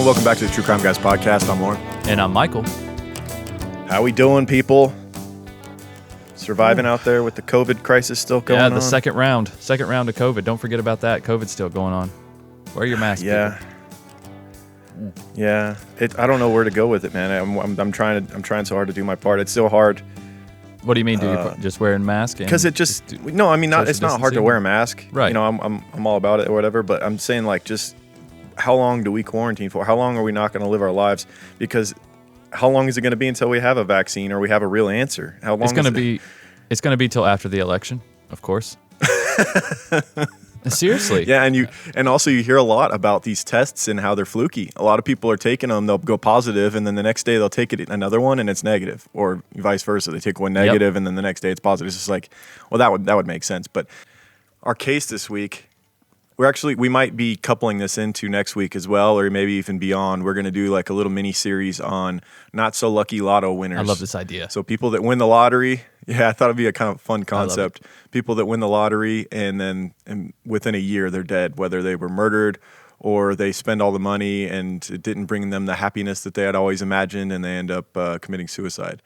and welcome back to the True Crime Guys podcast. I'm Lauren. And I'm Michael. How we doing, people? Surviving out there with the COVID crisis still going on? Yeah, the second round of COVID. Don't forget about that. COVID's still going on. Wear your mask. Yeah. People. Yeah. I don't know where to go with it, man. I'm trying so hard to do my part. It's still hard. What do you mean? Just wearing a mask? Because no, I mean, it's not hard to wear a mask. Right. You know, I'm all about it or whatever, but I'm saying, like, just how long do we quarantine for? How long are we not going to live our lives? Because how long is it going to be until we have a vaccine or we have a real answer? How long? It's going to be till after the election, of course. Seriously. Yeah, and also you hear a lot about these tests and how they're fluky. A lot of people are taking them, they'll go positive, and then the next day they'll take another one and it's negative, or vice versa. They take one negative and then the next day it's positive. It's just like, well, that would make sense. But our case this week, we might be coupling this into next week as well, or maybe even beyond. We're going to do like a little mini series on not so lucky Lotto winners. I love this idea. So people that win the lottery. Yeah, I thought it'd be a kind of fun concept. People that win the lottery and within a year they're dead, whether they were murdered or they spend all the money and it didn't bring them the happiness that they had always imagined, and they end up committing suicide.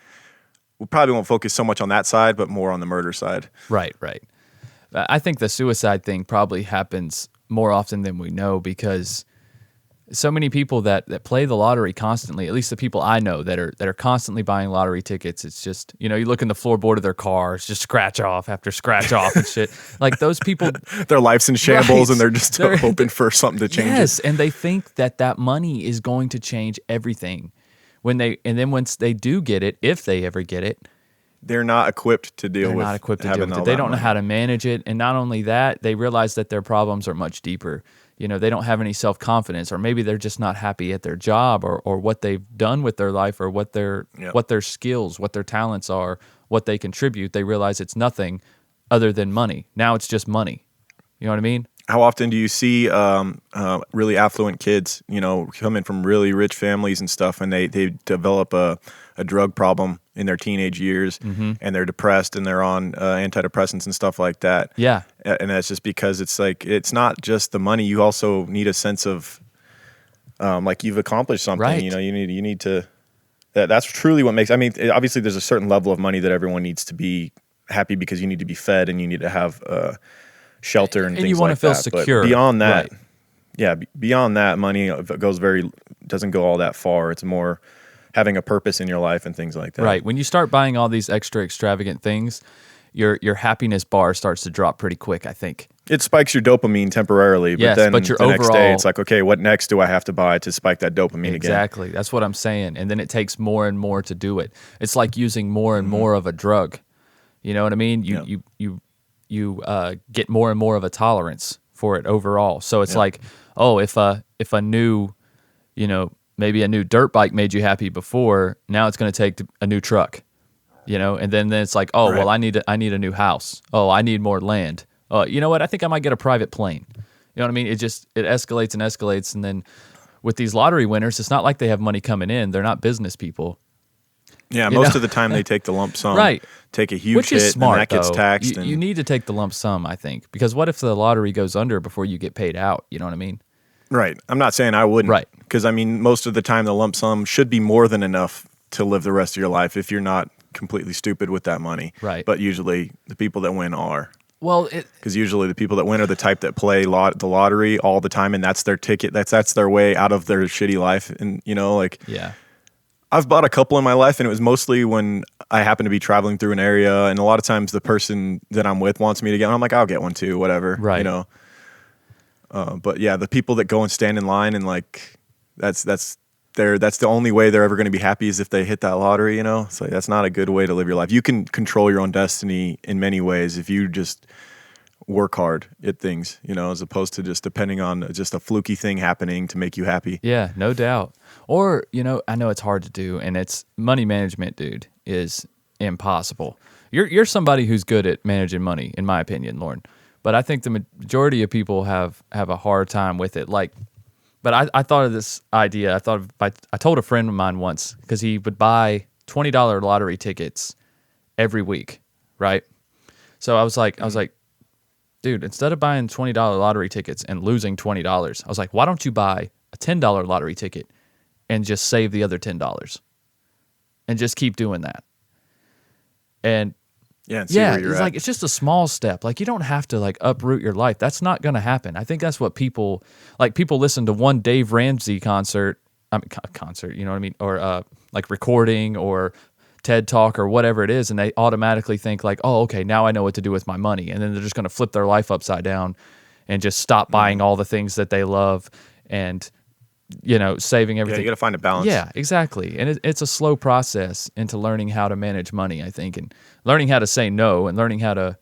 We probably won't focus so much on that side, but more on the murder side. Right. I think the suicide thing probably happens more often than we know, because so many people that play the lottery constantly, at least the people I know that are constantly buying lottery tickets, it's just, you look in the floorboard of their car, it's just scratch off after scratch off and shit. Like those people, their life's in shambles, right, and they're just hoping for something to change. Yes, and they think that money is going to change everything. Then once they do get it, if they ever get it, they're not equipped to deal with it. They don't know how to manage it. And not only that, they realize that their problems are much deeper. They don't have any self-confidence, or maybe they're just not happy at their job or what they've done with their life, or what their skills, what their talents are, what they contribute. They realize it's nothing other than money. Now it's just money. You know what I mean? How often do you see really affluent kids, coming from really rich families and stuff, and they develop a drug problem in their teenage years, mm-hmm. and they're depressed and they're on antidepressants and stuff like that. Yeah. And that's just because it's like, it's not just the money. You also need a sense of like you've accomplished something. Right. You need to. That's truly what makes. I mean, obviously, there's a certain level of money that everyone needs to be happy, because you need to be fed and you need to have shelter and things like that. And you want to feel secure. But beyond that, right. Beyond that, money doesn't go all that far. It's more having a purpose in your life and things like that. Right. When you start buying all these extra extravagant things, your happiness bar starts to drop pretty quick, I think. It spikes your dopamine temporarily, but then but your the next day it's like, okay, what next do I have to buy to spike that dopamine again? Exactly. That's what I'm saying. And then it takes more and more to do it. It's like using more and more of a drug. You know what I mean? You get more and more of a tolerance for it overall. So it's like, if a new, maybe a new dirt bike made you happy before, now it's going to take a new truck, and then it's like, right. Well, I need a new house. Oh, I need more land. You know what? I think I might get a private plane. You know what I mean? It escalates and escalates. And then with these lottery winners, it's not like they have money coming in. They're not business people. Yeah, most of the time they take the lump sum, right? Take a huge Which is hit, smart, and that gets taxed. You need to take the lump sum, I think, because what if the lottery goes under before you get paid out? You know what I mean? Right. I'm not saying I wouldn't. Right. Because, I mean, most of the time the lump sum should be more than enough to live the rest of your life if you're not completely stupid with that money. Right. But usually the people that win are. Well, because usually the people that win are the type that play the lottery all the time, and that's their ticket. That's their way out of their shitty life. And, yeah. I've bought a couple in my life, and it was mostly when I happen to be traveling through an area, and a lot of times the person that I'm with wants me to get one. I'm like, I'll get one too, whatever. Right. But yeah, the people that go and stand in line and like that's the only way they're ever going to be happy is if they hit that lottery. So that's not a good way to live your life. You can control your own destiny in many ways if you just work hard at things, as opposed to just depending on just a fluky thing happening to make you happy. Yeah, no doubt. Or, I know it's hard to do, and it's money management, dude, is impossible. You're somebody who's good at managing money, in my opinion, Lauren. But I think the majority of people have a hard time with it. But I thought of this idea. I told a friend of mine once, because he would buy $20 lottery tickets every week, right? So I was like, dude, instead of buying $20 lottery tickets and losing $20, I was like, why don't you buy a $10 lottery ticket and just save the other $10 and just keep doing that. And and see where you're it's at. like, it's just a small step. Like, you don't have to like uproot your life. That's not going to happen. I think that's what people listen to one Dave Ramsey concert, you know what I mean? Or like recording or TED Talk or whatever it is. And they automatically think like, oh, okay, now I know what to do with my money. And then they're just going to flip their life upside down and just stop buying all the things that they love and, saving everything. Yeah, you got to find a balance. Yeah, exactly. And it's a slow process into learning how to manage money, I think, and learning how to say no and learning how to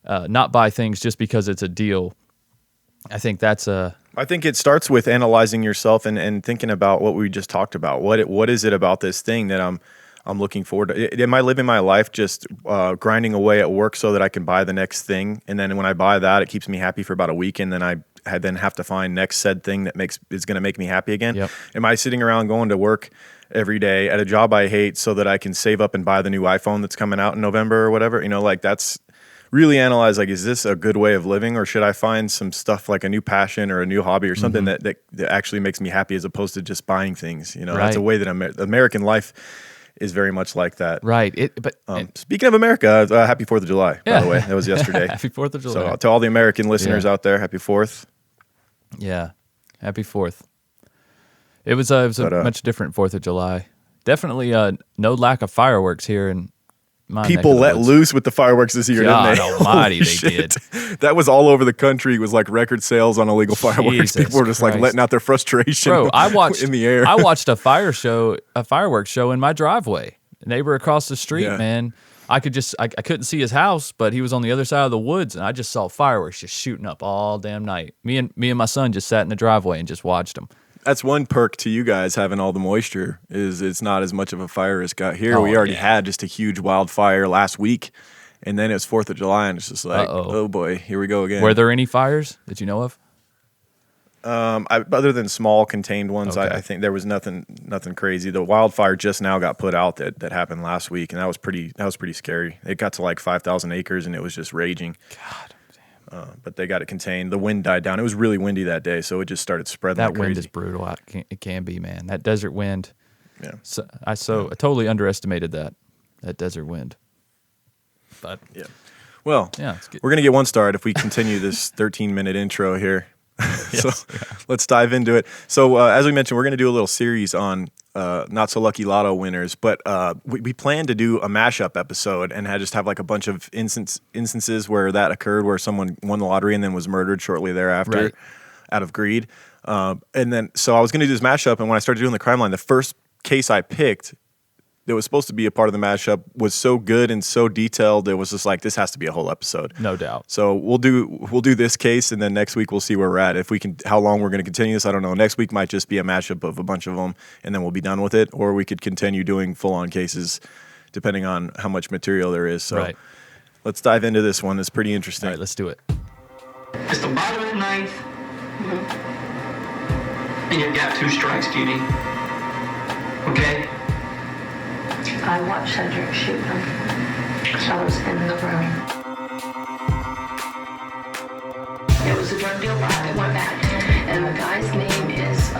not buy things just because it's a deal. I think I think it starts with analyzing yourself and thinking about what we just talked about. What is it about this thing that I'm looking forward to? Am I living my life just grinding away at work so that I can buy the next thing? And then when I buy that, it keeps me happy for about a week, and then I then have to find next said thing that is going to make me happy again. Yep. Am I sitting around going to work every day at a job I hate so that I can save up and buy the new iPhone that's coming out in November or whatever? That's really analyze, like, is this a good way of living, or should I find some stuff like a new passion or a new hobby or something that actually makes me happy as opposed to just buying things? That's a way that American life is very much like that. Right. Speaking of America, happy 4th of July, by the way. That was yesterday. Happy 4th of July. So to all the American listeners out there, happy 4th. Yeah. Happy 4th. It was a much different 4th of July. Definitely no lack of fireworks here in my People neck of the let woods. loose with the fireworks this year, God didn't they? almighty, Holy they shit. did. That was all over the country. It was like record sales on illegal fireworks. Jesus People were just like Christ. letting out their frustration. Bro, I watched in the air. I watched a fireworks show in my driveway. A neighbor across the street, man. I couldn't see his house, but he was on the other side of the woods, and I just saw fireworks just shooting up all damn night. Me and my son just sat in the driveway and just watched them. That's one perk to you guys having all the moisture, is it's not as much of a fire risk out here. We already had just a huge wildfire last week, and then it was 4th of July, and it's just like, oh boy, here we go again. Were there any fires that you know of? Other than small contained ones, Okay. I think there was nothing crazy. The wildfire just now got put out that happened last week, and that was pretty scary. It got to like 5,000 acres, and it was just raging. God damn. But they got it contained. The wind died down. It was really windy that day, so it just started spreading That like wind crazy. is brutal. It can be, man. That desert wind. Yeah. So I totally underestimated that desert wind. But yeah. Well, it's good. we're gonna get one started if we continue this 13-minute intro here. So let's dive into it. So as we mentioned, we're going to do a little series on not so lucky Lotto winners, but we plan to do a mashup episode and just have like a bunch of instances where that occurred, where someone won the lottery and then was murdered shortly thereafter out of greed. And then so I was going to do this mashup, and when I started doing the crime line, the first case I picked that was supposed to be a part of the mashup was so good and so detailed, it was just like, this has to be a whole episode. No doubt. So we'll do this case, and then next week we'll see where we're at. If we can, how long we're going to continue this, I don't know. Next week might just be a mashup of a bunch of them, and then we'll be done with it. Or we could continue doing full-on cases, depending on how much material there is. So let's dive into this one. It's pretty interesting. All right, let's do it. It's the bottom of the ninth, and you've got 2 strikes, Judy. Okay? I watched Cedric shoot him. So I was in the room. It was a drug deal, but it went back. And the guy's name is,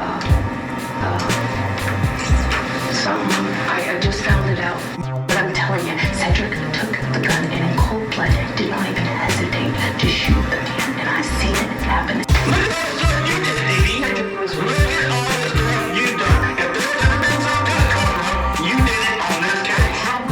something. I just found it out. But I'm telling you, Cedric took the gun and in cold blood did not even hesitate to shoot the man. And I seen it happen. Look at that stuff you did, Dede. Cedric was Look at all this stuff you've done. If there's ever been some good karma, you did it on this case. had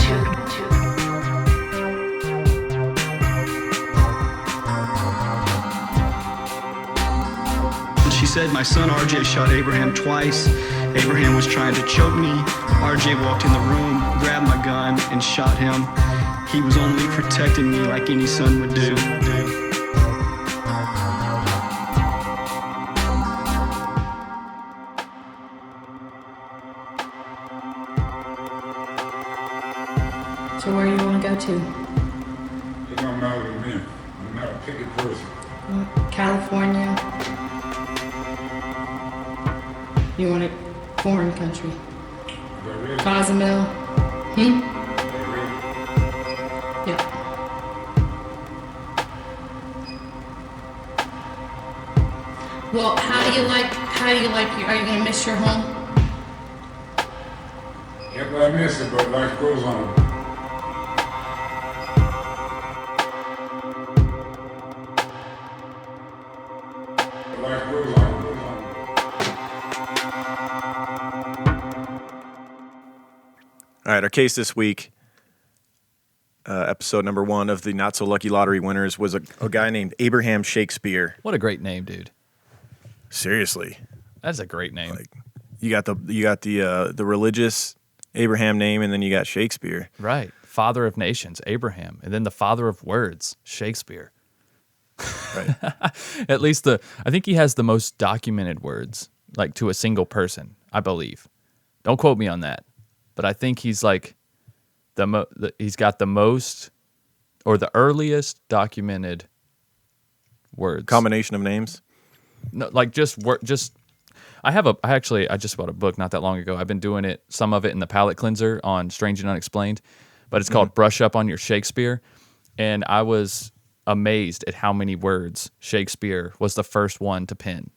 She said my son RJ shot Abraham twice. Abraham was trying to choke me. RJ walked in the room, grabbed my gun, and shot him. He was only protecting me like any son would do. So where you want to go to? It don't matter to me. I'm not a picky person. California? You want a foreign country? But really, Cozumel? Yep. Well, how do you like How do you like your? Are you gonna miss your home? Yep, I miss it, but life goes on. Life goes on. All right, our case this week, episode number 1 of the Not So Lucky Lottery winners, was a guy named Abraham Shakespeare. What a great name, dude. Seriously, That's a great name. like you got the religious Abraham name, and then you got Shakespeare. Right. Father of nations, Abraham. And then the father of words, Shakespeare. Right. At least I think he has the most documented words, like to a single person, I believe. Don't quote me on that. But I think he's like he's got the most or the earliest documented words. Combination of names. No, like just I just bought a book not that long ago. I've been doing it, some of it in the palate cleanser on Strange and Unexplained, but it's called Brush Up on Your Shakespeare. And I was amazed at how many words Shakespeare was the first one to pen.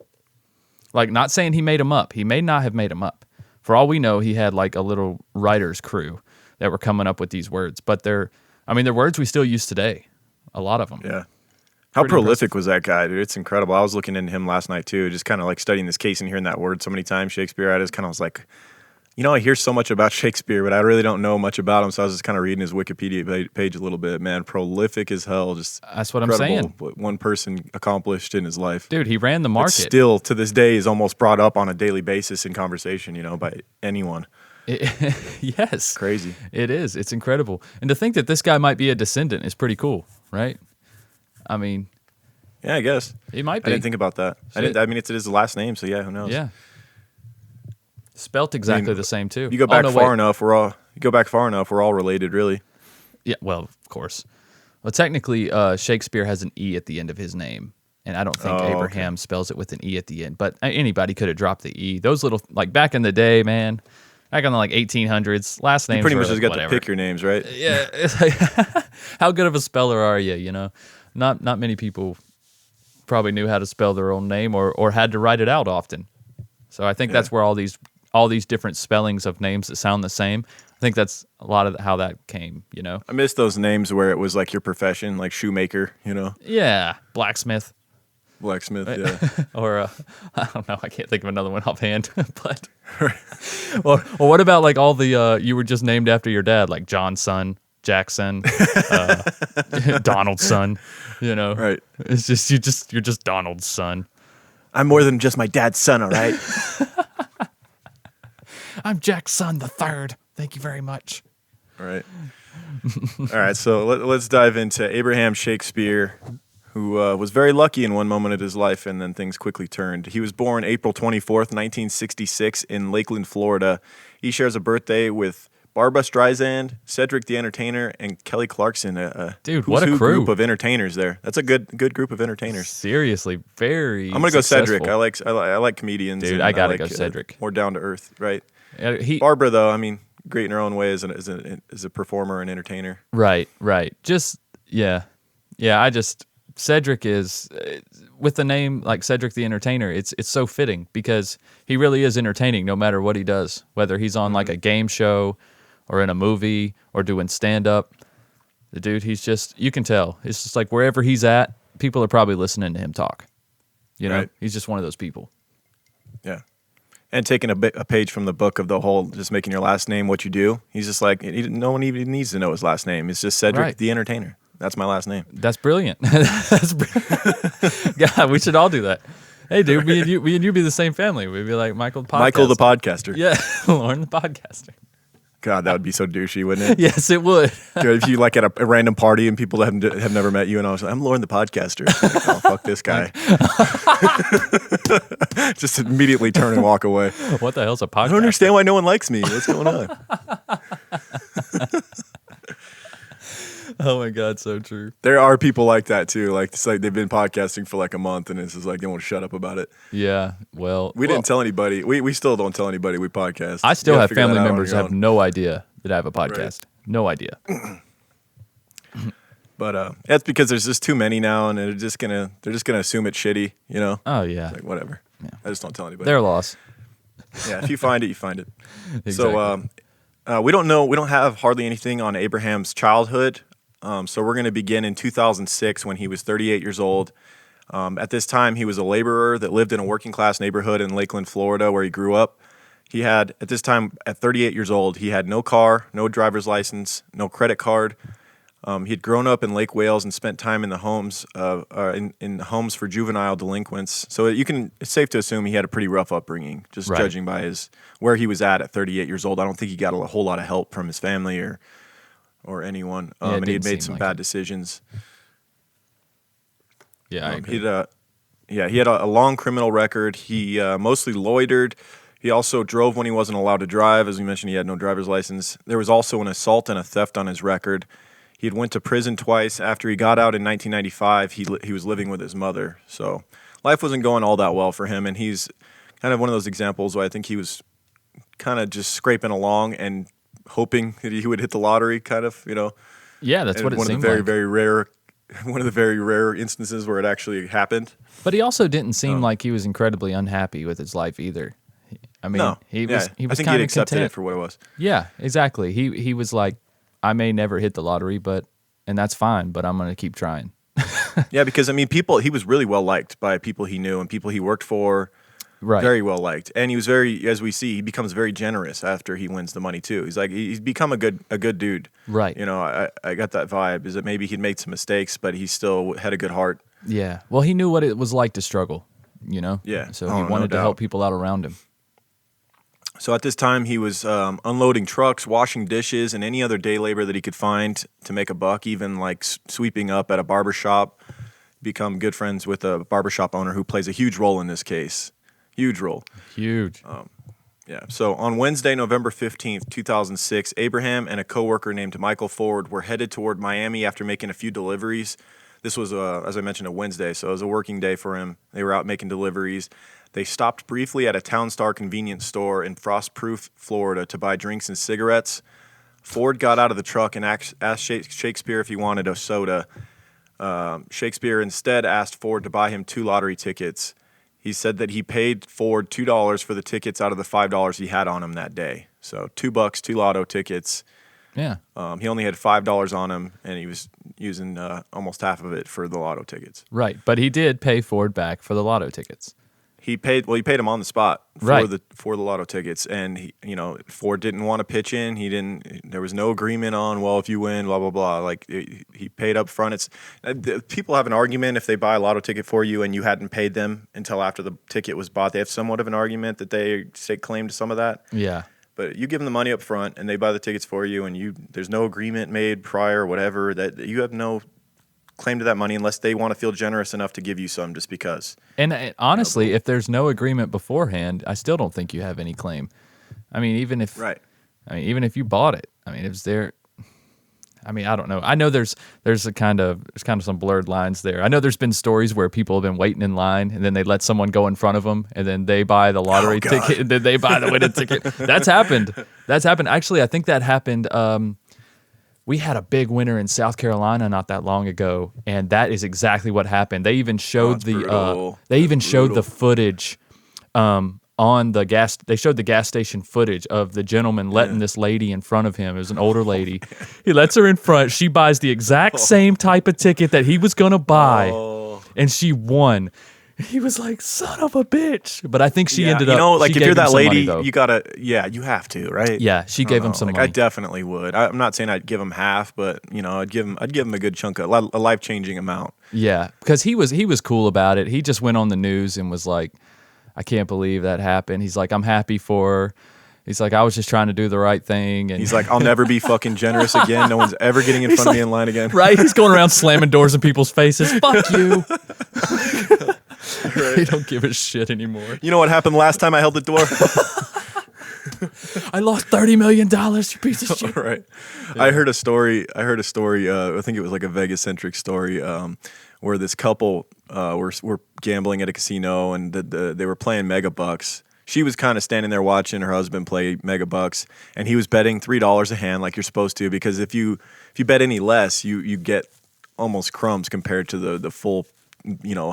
Like, not saying he made them up. He may not have made them up. For all we know, he had like a little writer's crew that were coming up with these words. But they're words we still use today. A lot of them. Yeah. How Pretty prolific impressive. was that guy, dude? It's incredible. I was looking into him last night, too, just kind of like studying this case and hearing that word so many times, Shakespeare. I just kind of was like, I hear so much about Shakespeare, but I really don't know much about him. So I was just kind of reading his Wikipedia page a little bit. Man, prolific as hell. Just That's what I'm incredible saying. what one person accomplished in his life. Dude, he ran the It market. still, to this day, is almost brought up on a daily basis in conversation, by anyone. Yes. Crazy. It is. It's incredible. And to think that this guy might be a descendant is pretty cool, right? I mean, Yeah, I guess. he might I be. didn't think about that. Shit. It's his last name, so yeah, who knows? Yeah. Spelt exactly the same too. You go back no, far wait. enough, we're all related, really. Yeah, well, of course. Well, technically, Shakespeare has an E at the end of his name, and I don't think Oh, Abraham spells it with an E at the end. But anybody could have dropped the E. Those little, like back in the day, man, back in the 1800s, last names You pretty were much just got whatever. to pick your names, right? Yeah, it's like, how good of a speller are you? Not many people probably knew how to spell their own name or had to write it out often. So I think that's where all these different spellings of names that sound the same. I think that's a lot of how that came. I miss those names where it was like your profession, like shoemaker, Yeah, blacksmith. blacksmith. Yeah. Or I don't know. I can't think of another one offhand. But or what about like all the you were just named after your dad, like Johnson, Jackson, Donald's son. Right. It's just you're just Donald's son. I'm more than just my dad's son, all right? I'm Jack's son, the third. Thank you very much. All right. All right, so let's dive into Abraham Shakespeare, who was very lucky in one moment of his life, and then things quickly turned. He was born April 24th, 1966 in Lakeland, Florida. He shares a birthday with Barbra Streisand, Cedric the Entertainer, and Kelly Clarkson. Dude, who's what a who crew. group of entertainers there. That's a good group of entertainers. Seriously, very. I'm gonna go successful. Cedric. I like comedians. Dude, and I gotta like, go Cedric. More down to earth, right? He Barbara, though, great in her own way as a performer and entertainer. right. Just yeah. Cedric is with the name like Cedric the Entertainer. It's so fitting because he really is entertaining no matter what he does, whether he's on like a game show or in a movie or doing stand up. The dude, you can tell. It's just like wherever he's at, people are probably listening to him talk. Right. He's just one of those people. Yeah. And taking a page from the book of the whole, just making your last name what you do. He's just like, no one even needs to know his last name. It's just Cedric Right. the Entertainer. That's my last name. That's brilliant. God, we should all do that. Hey, dude, me and you be the same family. We'd be like Michael the Podcaster. Michael the Podcaster. Yeah, Lauren the Podcaster. God, that would be so douchey, wouldn't it? Yes, it would. Dude, if you like at a random party and people that have never met you, and I was like, I'm Lauren the Podcaster. Like, oh, fuck this guy. Just immediately turn and walk away. What the hell's a podcast? I don't understand why no one likes me. What's going on? Oh my God, so true. There are people like that too. Like it's like they've been podcasting for like a month, and it's just like they won't shut up about it. Yeah, well, We didn't tell anybody. We still don't tell anybody we podcast. I still You gotta have figure that family out on members your who have own. no idea that I have a podcast. No idea. But that's because there's just too many now, and they're just gonna assume it's shitty. Oh yeah. Like whatever. I just don't tell anybody. Their loss. Yeah, if you find it, you find it. Exactly. So we don't know. We don't have hardly anything on Abraham's childhood. So we're going to begin in 2006 when he was 38 years old. At this time, he was a laborer that lived in a working class neighborhood in Lakeland, Florida, where he grew up. He had, at this time, at 38 years old, he had no car, no driver's license, no credit card. He had grown up in Lake Wales and spent time in the homes in homes for juvenile delinquents. So it's safe to assume he had a pretty rough upbringing, just Right. judging by where he was at 38 years old. I don't think he got a whole lot of help from his family or anyone, Yeah, it and he had didn't made seem some like bad it. decisions. Yeah, I agree. He had a long criminal record. He mostly loitered. He also drove when he wasn't allowed to drive. As we mentioned, he had no driver's license. There was also an assault and a theft on his record. He had went to prison twice. After he got out in 1995, he was living with his mother. So life wasn't going all that well for him, and he's kind of one of those examples where I think he was kind of just scraping along and hoping that he would hit the lottery, kind of, Yeah, that's And what it one of seemed the very, like. very rare, one of the very rare instances where it actually happened. But he also didn't seem like he was incredibly unhappy with his life either. I mean, No, he was I kind think he'd of accepted content. it for what it was. Yeah, exactly. He was like, I may never hit the lottery, and that's fine, but I'm going to keep trying. Yeah, because I mean, he was really well liked by people he knew and people he worked for. Right. Very well liked, and he was as we see, he becomes very generous after he wins the money too. He's become a good dude. Right. I got that vibe. Is that maybe he'd made some mistakes, but he still had a good heart. Yeah. Well, he knew what it was like to struggle, Yeah. So Oh, he no wanted to doubt. help people out around him. So at this time, he was unloading trucks, washing dishes, and any other day labor that he could find to make a buck, even like sweeping up at a barber shop. Become good friends with a barbershop owner who plays a huge role in this case. Huge role. Huge. Yeah. So on Wednesday, November 15th, 2006, Abraham and a coworker named Michael Ford were headed toward Miami after making a few deliveries. This was, as I mentioned, a Wednesday, so it was a working day for him. They were out making deliveries. They stopped briefly at a Town Star convenience store in Frostproof, Florida, to buy drinks and cigarettes. Ford got out of the truck and asked Shakespeare if he wanted a soda. Shakespeare instead asked Ford to buy him 2 lottery tickets. He said that he paid Ford $2 for the tickets out of the $5 he had on him that day. So $2, 2 lotto tickets. Yeah. He only had $5 on him, and he was using almost half of it for the lotto tickets. Right. But he did pay Ford back for the lotto tickets. He paid him on the spot for Right. the lotto tickets, and Ford didn't want to pitch in. There was no agreement on, well, if you win, blah blah blah. Like he paid up front. People have an argument if they buy a lotto ticket for you and you hadn't paid them until after the ticket was bought. They have somewhat of an argument that they stake claim to some of that. Yeah. But you give them the money up front and they buy the tickets for you, and there's no agreement made prior or whatever, that you have no claim to that money unless they want to feel generous enough to give you some just because. And honestly, if there's no agreement beforehand, I still don't think you have any claim. I mean, even if you bought it, I mean, if there, I mean, I don't know. I know there's kind of some blurred lines there. I know there's been stories where people have been waiting in line and then they let someone go in front of them and then they buy the lottery ticket and then they buy the winning ticket. That's happened. Actually, I think that happened. We had a big winner in South Carolina not that long ago, and that is exactly what happened. They even showed the footage on the gas. They showed the gas station footage of the gentleman letting this lady in front of him. It was an older lady. He lets her in front. She buys the exact same type of ticket that he was gonna buy, and she won. He was like, son of a bitch. But I think she ended up. Like she if you're gave him that some lady, money, you have to, right? Yeah, she gave him some like, money. I definitely would. I'm not saying I'd give him half, but I'd give him a good chunk, a life-changing amount. Yeah, because he was cool about it. He just went on the news and was like, I can't believe that happened. He's like, I'm happy for her. He's like, I was just trying to do the right thing. And he's like, I'll never be fucking generous again. No one's ever getting in front of me in line again. Right? He's going around slamming doors in people's faces. Fuck you. He don't give a shit anymore. You know what happened last time I held the door? I lost $30 million, you piece of shit. Right. Yeah. I heard a story. I think it was like a Vegas-centric story where this couple were gambling at a casino and they were playing mega bucks. She was kind of standing there watching her husband play mega bucks, and he was betting $3 a hand like you're supposed to, because if you bet any less, you get almost crumbs compared to the full,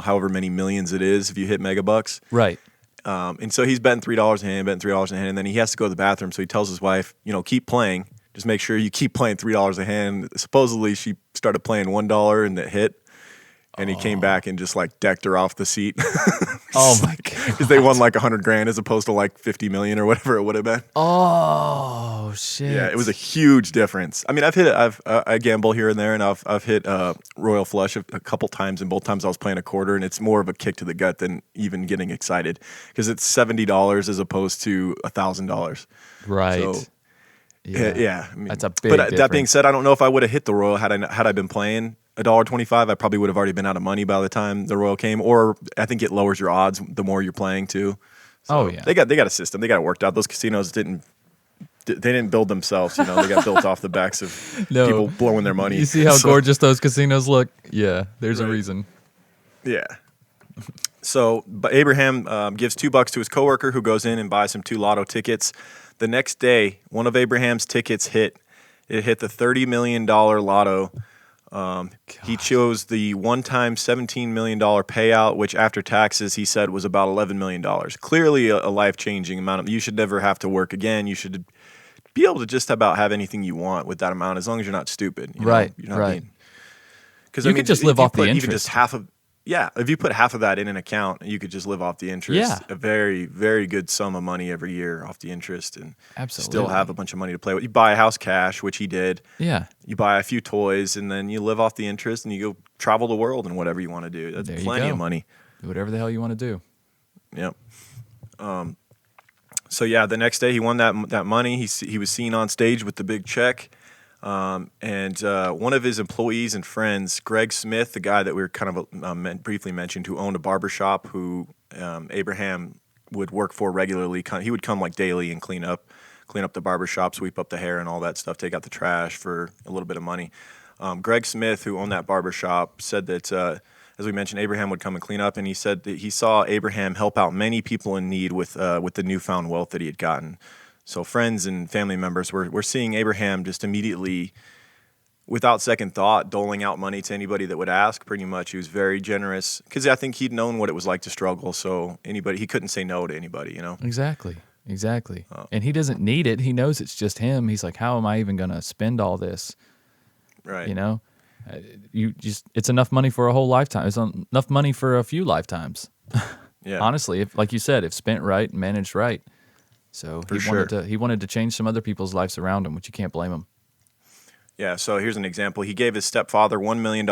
however many millions it is if you hit mega bucks. Right. And so he's betting $3 a hand, and then he has to go to the bathroom. So he tells his wife, keep playing. Just make sure you keep playing $3 a hand. Supposedly she started playing $1 and it hit. And he came back and just like decked her off the seat. Oh my God. Because they won like 100 grand as opposed to like 50 million or whatever it would have been. Oh shit. Yeah, it was a huge difference. I mean, I gamble here and there, and I've hit Royal Flush a couple times, and both times I was playing a quarter, and it's more of a kick to the gut than even getting excited because it's $70 as opposed to $1,000. Right. So, yeah. I mean, that's a big But difference. that being said, I don't know if I would have hit the Royal had I been playing $1.25. I probably would have already been out of money by the time the Royal came. Or I think it lowers your odds the more you're playing too. So yeah. They got a system. They got it worked out. Those casinos didn't build themselves. They got built off the backs of people blowing their money. You see how gorgeous those casinos look? Yeah, there's a reason. Yeah. So, but Abraham gives $2 to his coworker who goes in and buys him 2 Lotto tickets. The next day, one of Abraham's tickets hit. It hit the $30 million Lotto. He chose the one-time $17 million payout, which after taxes, he said was about $11 million. Clearly a life-changing amount. You should never have to work again. You should be able to just about have anything you want with that amount as long as you're not stupid. Right, You're not right. Because You could just live off the Even interest. just half of... Yeah, if you put half of that in an account, you could just live off the interest. Yeah. A very, very good sum of money every year off the interest and Absolutely. still have a bunch of money to play with. You buy a house cash, which he did. Yeah. You buy a few toys, and then you live off the interest, and you go travel the world and whatever you want to do. That's There you plenty go. of money. Do whatever the hell you want to do. Yep. So, yeah, the next day he won that money. He was seen on stage with the big check. And one of his employees and friends, Greg Smith, the guy that we were kind of briefly mentioned, who owned a barbershop, who Abraham would work for regularly. He would come like daily and clean up the barbershop, sweep up the hair and all that stuff, take out the trash for a little bit of money. Greg Smith, who owned that barbershop, said that, as we mentioned, Abraham would come and clean up, and he said that he saw Abraham help out many people in need with the newfound wealth that he had gotten. So friends and family members were seeing Abraham just immediately, without second thought, doling out money to anybody that would ask. Pretty much, he was very generous because I think he'd known what it was like to struggle. So he couldn't say no to anybody. Exactly. And he doesn't need it. He knows it's just him. He's like, how am I even going to spend all this? Right. It's enough money for a whole lifetime. It's enough money for a few lifetimes. Yeah. Honestly, if, like you said, if spent right and managed right. So he wanted to change some other people's lives around him, which you can't blame him. Yeah, so here's an example. He gave his stepfather $1 million.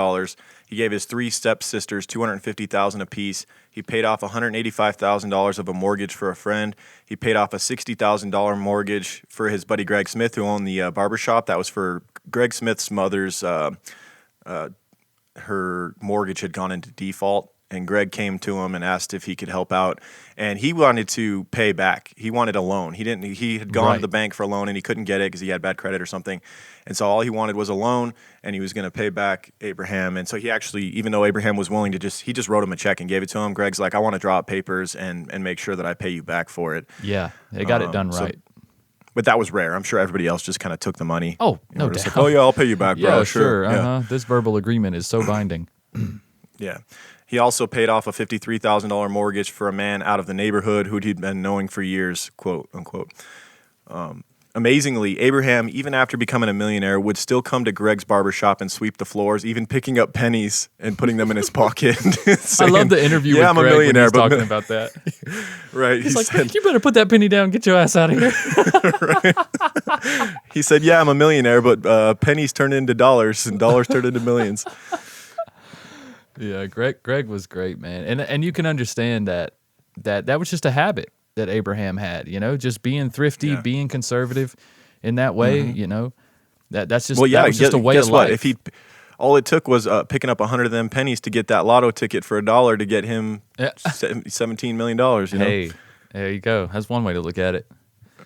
He gave his 3 stepsisters $250,000 apiece. He paid off $185,000 of a mortgage for a friend. He paid off a $60,000 mortgage for his buddy Greg Smith, who owned the barbershop. That was for Greg Smith's mother's. Her mortgage had gone into default, and Greg came to him and asked if he could help out. And he wanted to pay back. He wanted a loan. He had gone to the bank for a loan, and he couldn't get it because he had bad credit or something. And so all he wanted was a loan, and he was going to pay back Abraham. And so he actually, even though Abraham was willing to he just wrote him a check and gave it to him. Greg's like, I want to draw up papers and make sure that I pay you back for it. Yeah, they got it done right. But that was rare. I'm sure everybody else just kind of took the money. Oh, no just doubt. like, oh, yeah, I'll pay you back, bro. Yeah, sure. Yeah. This verbal agreement is so binding. Yeah. He also paid off a $53,000 mortgage for a man out of the neighborhood who he'd been knowing for years, quote unquote. Amazingly, Abraham, even after becoming a millionaire, would still come to Greg's barbershop and sweep the floors, even picking up pennies and putting them in his pocket. I love the interview with I'm Greg a millionaire, when he's but talking about that. Right. He's like, you better put that penny down and get your ass out of here. Right. He said, yeah, I'm a millionaire, but pennies turn into dollars and dollars turn into millions. Yeah, Greg was great, man. And you can understand that was just a habit that Abraham had, just being thrifty, being conservative in that way, that's just, that was just a way of life. If all it took was picking up 100 of them pennies to get that lotto ticket for $1 to get him $17 million, Hey, there you go. That's one way to look at it.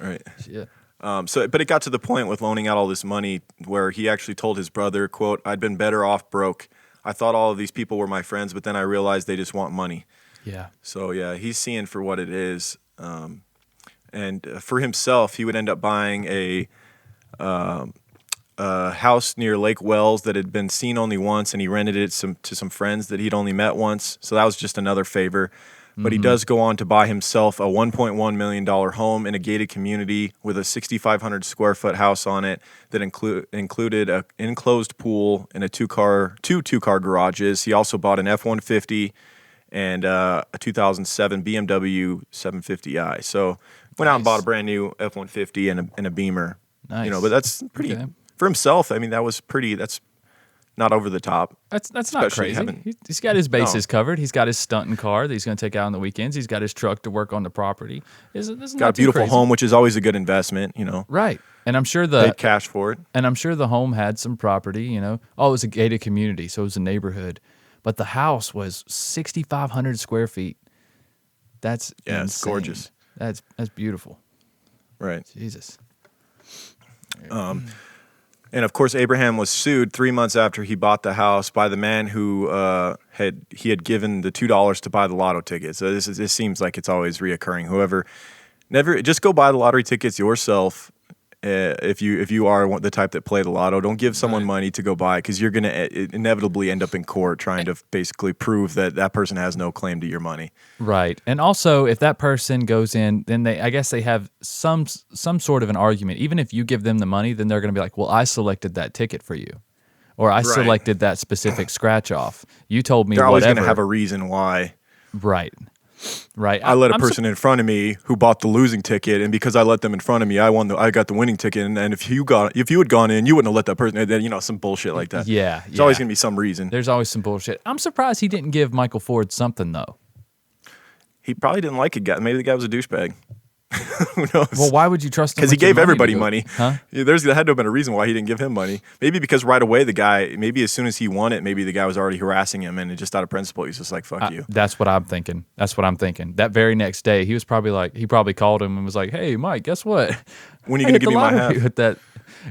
Right. Yeah. But it got to the point with loaning out all this money where he actually told his brother, quote, I'd been better off broke. I thought all of these people were my friends, but then I realized they just want money. Yeah. So, yeah, he's seeing for what it is. And for himself, he would end up buying a house near Lake Wells that had been seen only once, and he rented it to some friends that he'd only met once. So that was just another favor. But he does go on to buy himself a $1.1 million home in a gated community with a 6,500 square foot house on it that included an enclosed pool and two two-car garages. He also bought an F-150 and a 2007 BMW 750i. So went out and bought a brand new F-150 and a Beamer. Nice. But that's pretty, for himself, I mean, that's not over the top. That's not crazy. He's got his bases covered. He's got his stunting car that he's going to take out on the weekends. He's got his truck to work on the property. Got a beautiful home, which is always a good investment, Right. And I'm sure paid cash for it. And I'm sure the home had some property, Oh, it was a gated community, so it was a neighborhood. But the house was 6,500 square feet. That's insane. It's gorgeous. That's beautiful. Right. Jesus. And of course, Abraham was sued 3 months after he bought the house by the man who had given the $2 to buy the lotto ticket. So this seems like it's always reoccurring. Whoever, just go buy the lottery tickets yourself. If you are the type that play the lotto, don't give someone money to go buy, because you're going to inevitably end up in court trying to basically prove that person has no claim to your money. Right. And also, if that person goes in, then I guess they have some sort of an argument. Even if you give them the money, then they're going to be like, well, I selected that ticket for you, or I selected that specific scratch off. You told me they're whatever. always going to have a reason why. Right. Right. I let a person in front of me who bought the losing ticket, and because I let them in front of me, I got the winning ticket. And if you had gone in, you wouldn't have let that person. Then some bullshit like that. Yeah, there's always gonna be some reason. There's always some bullshit. I'm surprised he didn't give Michael Ford something though. He probably didn't like it. Maybe the guy was a douchebag. Who knows? Well, why would you trust him? Because he gave everybody money. Huh? Yeah, there had to have been a reason why he didn't give him money. Maybe because right away the guy, maybe as soon as he won it, maybe the guy was already harassing him, and just out of principle, he's just like, "Fuck you." That's what I'm thinking. That very next day, he probably called him and was like, "Hey, Mike, guess what? When are you going to give me my half?" With that,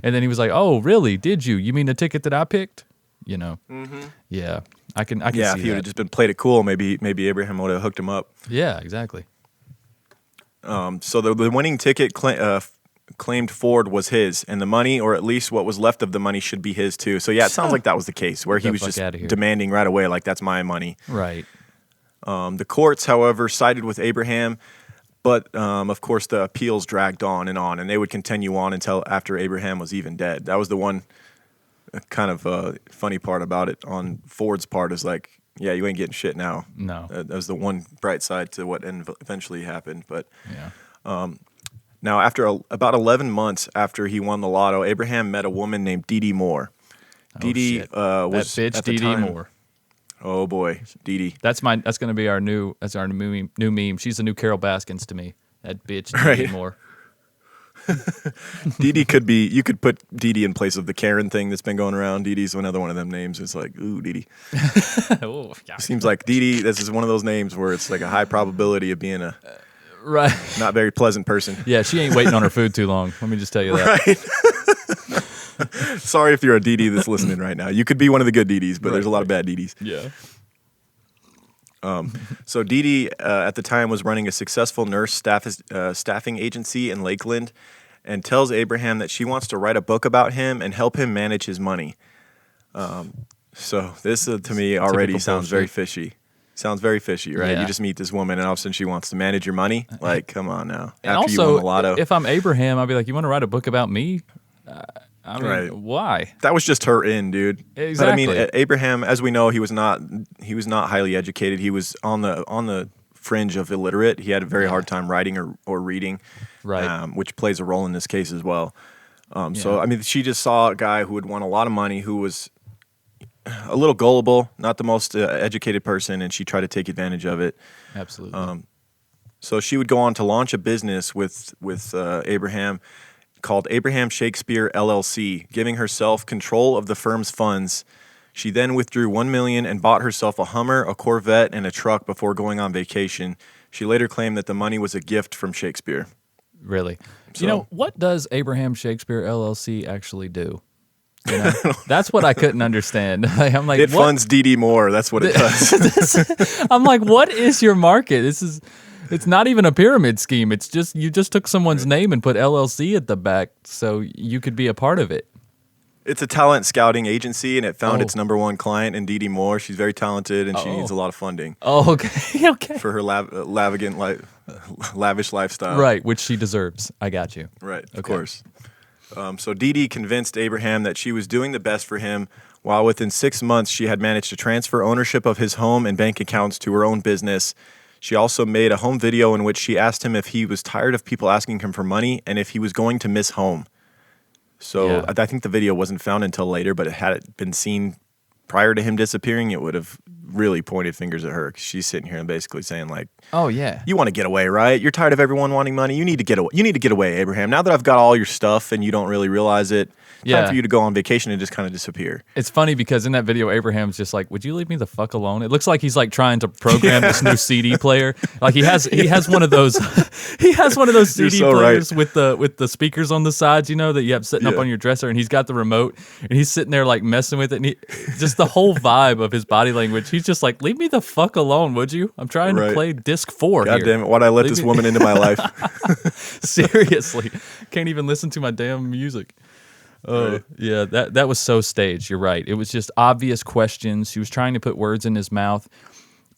and then he was like, "Oh, really? Did you? You mean the ticket that I picked?" Mm-hmm. Yeah, I can. Yeah, see if he would that. have just been played it cool, maybe Abraham would have hooked him up. Yeah, exactly. So the winning ticket claimed Ford was his, and the money, or at least what was left of the money, should be his too. So yeah, it sounds like that was the case, where he was just demanding right away, like, that's my money. Right. The courts, however, sided with Abraham, but of course the appeals dragged on, and they would continue on until after Abraham was even dead. That was the one kind of funny part about it on Ford's part, is like, yeah, you ain't getting shit now. No. That was the one bright side to what eventually happened. But yeah. Now, after about 11 months after he won the lotto, Abraham met a woman named Dede Moore. Dede was that bitch, at the Dede time, Moore. Oh boy, Dede. That's going to be our new meme. She's the new Carol Baskins to me. That bitch, Dede Right. Moore. Dede could be. You could put Dede in place of the Karen thing that's been going around. Dede's another one of them names. It's like, ooh, Dede. Oh, yeah. Seems like Dede. This is one of those names where it's like a high probability of being a Right. not very pleasant person. Yeah, she ain't waiting on her food too long. Let me just tell you that. Right. Sorry if you're a Dede that's listening right now. You could be one of the good Dedes, but there's a lot of bad Dedes. Yeah. So Dede at the time was running a successful nurse staffing agency in Lakeland, and tells Abraham that she wants to write a book about him and help him manage his money. So this to me already sounds very fishy. Sounds very fishy, right? Yeah. You just meet this woman and all of a sudden she wants to manage your money. Like, come on now. And After you also, won the lotto. if I'm Abraham, I'd be like, you want to write a book about me? I mean, Right. why? That was just her in, dude. Exactly. But I mean, Abraham, as we know, he was not highly educated. He was on the fringe of illiterate. He had a very hard time writing or reading, Right. Which plays a role in this case as well. So I mean, she just saw a guy who had won a lot of money, who was a little gullible, not the most educated person, and she tried to take advantage of it. Absolutely. So she would go on to launch a business with Abraham called Abraham Shakespeare LLC, giving herself control of the firm's funds. She then withdrew $1 million and bought herself a Hummer, a Corvette, and a truck before going on vacation. She later claimed that the money was a gift from Shakespeare. Really? So- What does Abraham Shakespeare LLC actually do? That's what I couldn't understand. I'm like, It what? funds Dede Moore. That's what it does. I'm like, what is your market? It's not even a pyramid scheme. It's just, you just took someone's name and put LLC at the back so you could be a part of it. It's a talent scouting agency, and it found Oh. its number one client in Dede Moore. She's very talented, and she needs a lot of funding Oh, okay, okay. for her lavish lifestyle. Right, which she deserves. I got you. Right, of course. So Dede convinced Abraham that she was doing the best for him, while within 6 months she had managed to transfer ownership of his home and bank accounts to her own business. She also made a home video in which she asked him if he was tired of people asking him for money and if he was going to miss home. So Yeah. I think the video wasn't found until later, but had it been seen prior to him disappearing, it would have really pointed fingers at her, 'cause she's sitting here and basically saying like, Oh yeah. "You want to get away, right? You're tired of everyone wanting money. You need to get away. You need to get away, Abraham. Now that I've got all your stuff and you don't really realize it, Yeah. time for you to go on vacation and just kind of disappear." It's funny because in that video, Abraham's just like, "Would you leave me the fuck alone?" It looks like he's like trying to program this new CD player. Like he has one of those he has one of those You're CD so players right. with the speakers on the sides, you know, that you have sitting up Yeah. on your dresser, and he's got the remote and he's sitting there like messing with it, and just the whole vibe of his body language. He's just like, "Leave me the fuck alone, would you? I'm trying to Right. play disc 4 God here." damn it! Why'd I let Leave this me- woman into my life? Seriously, can't even listen to my damn music. Oh, Right. yeah, that was so staged. You're right. It was just obvious questions. He was trying to put words in his mouth,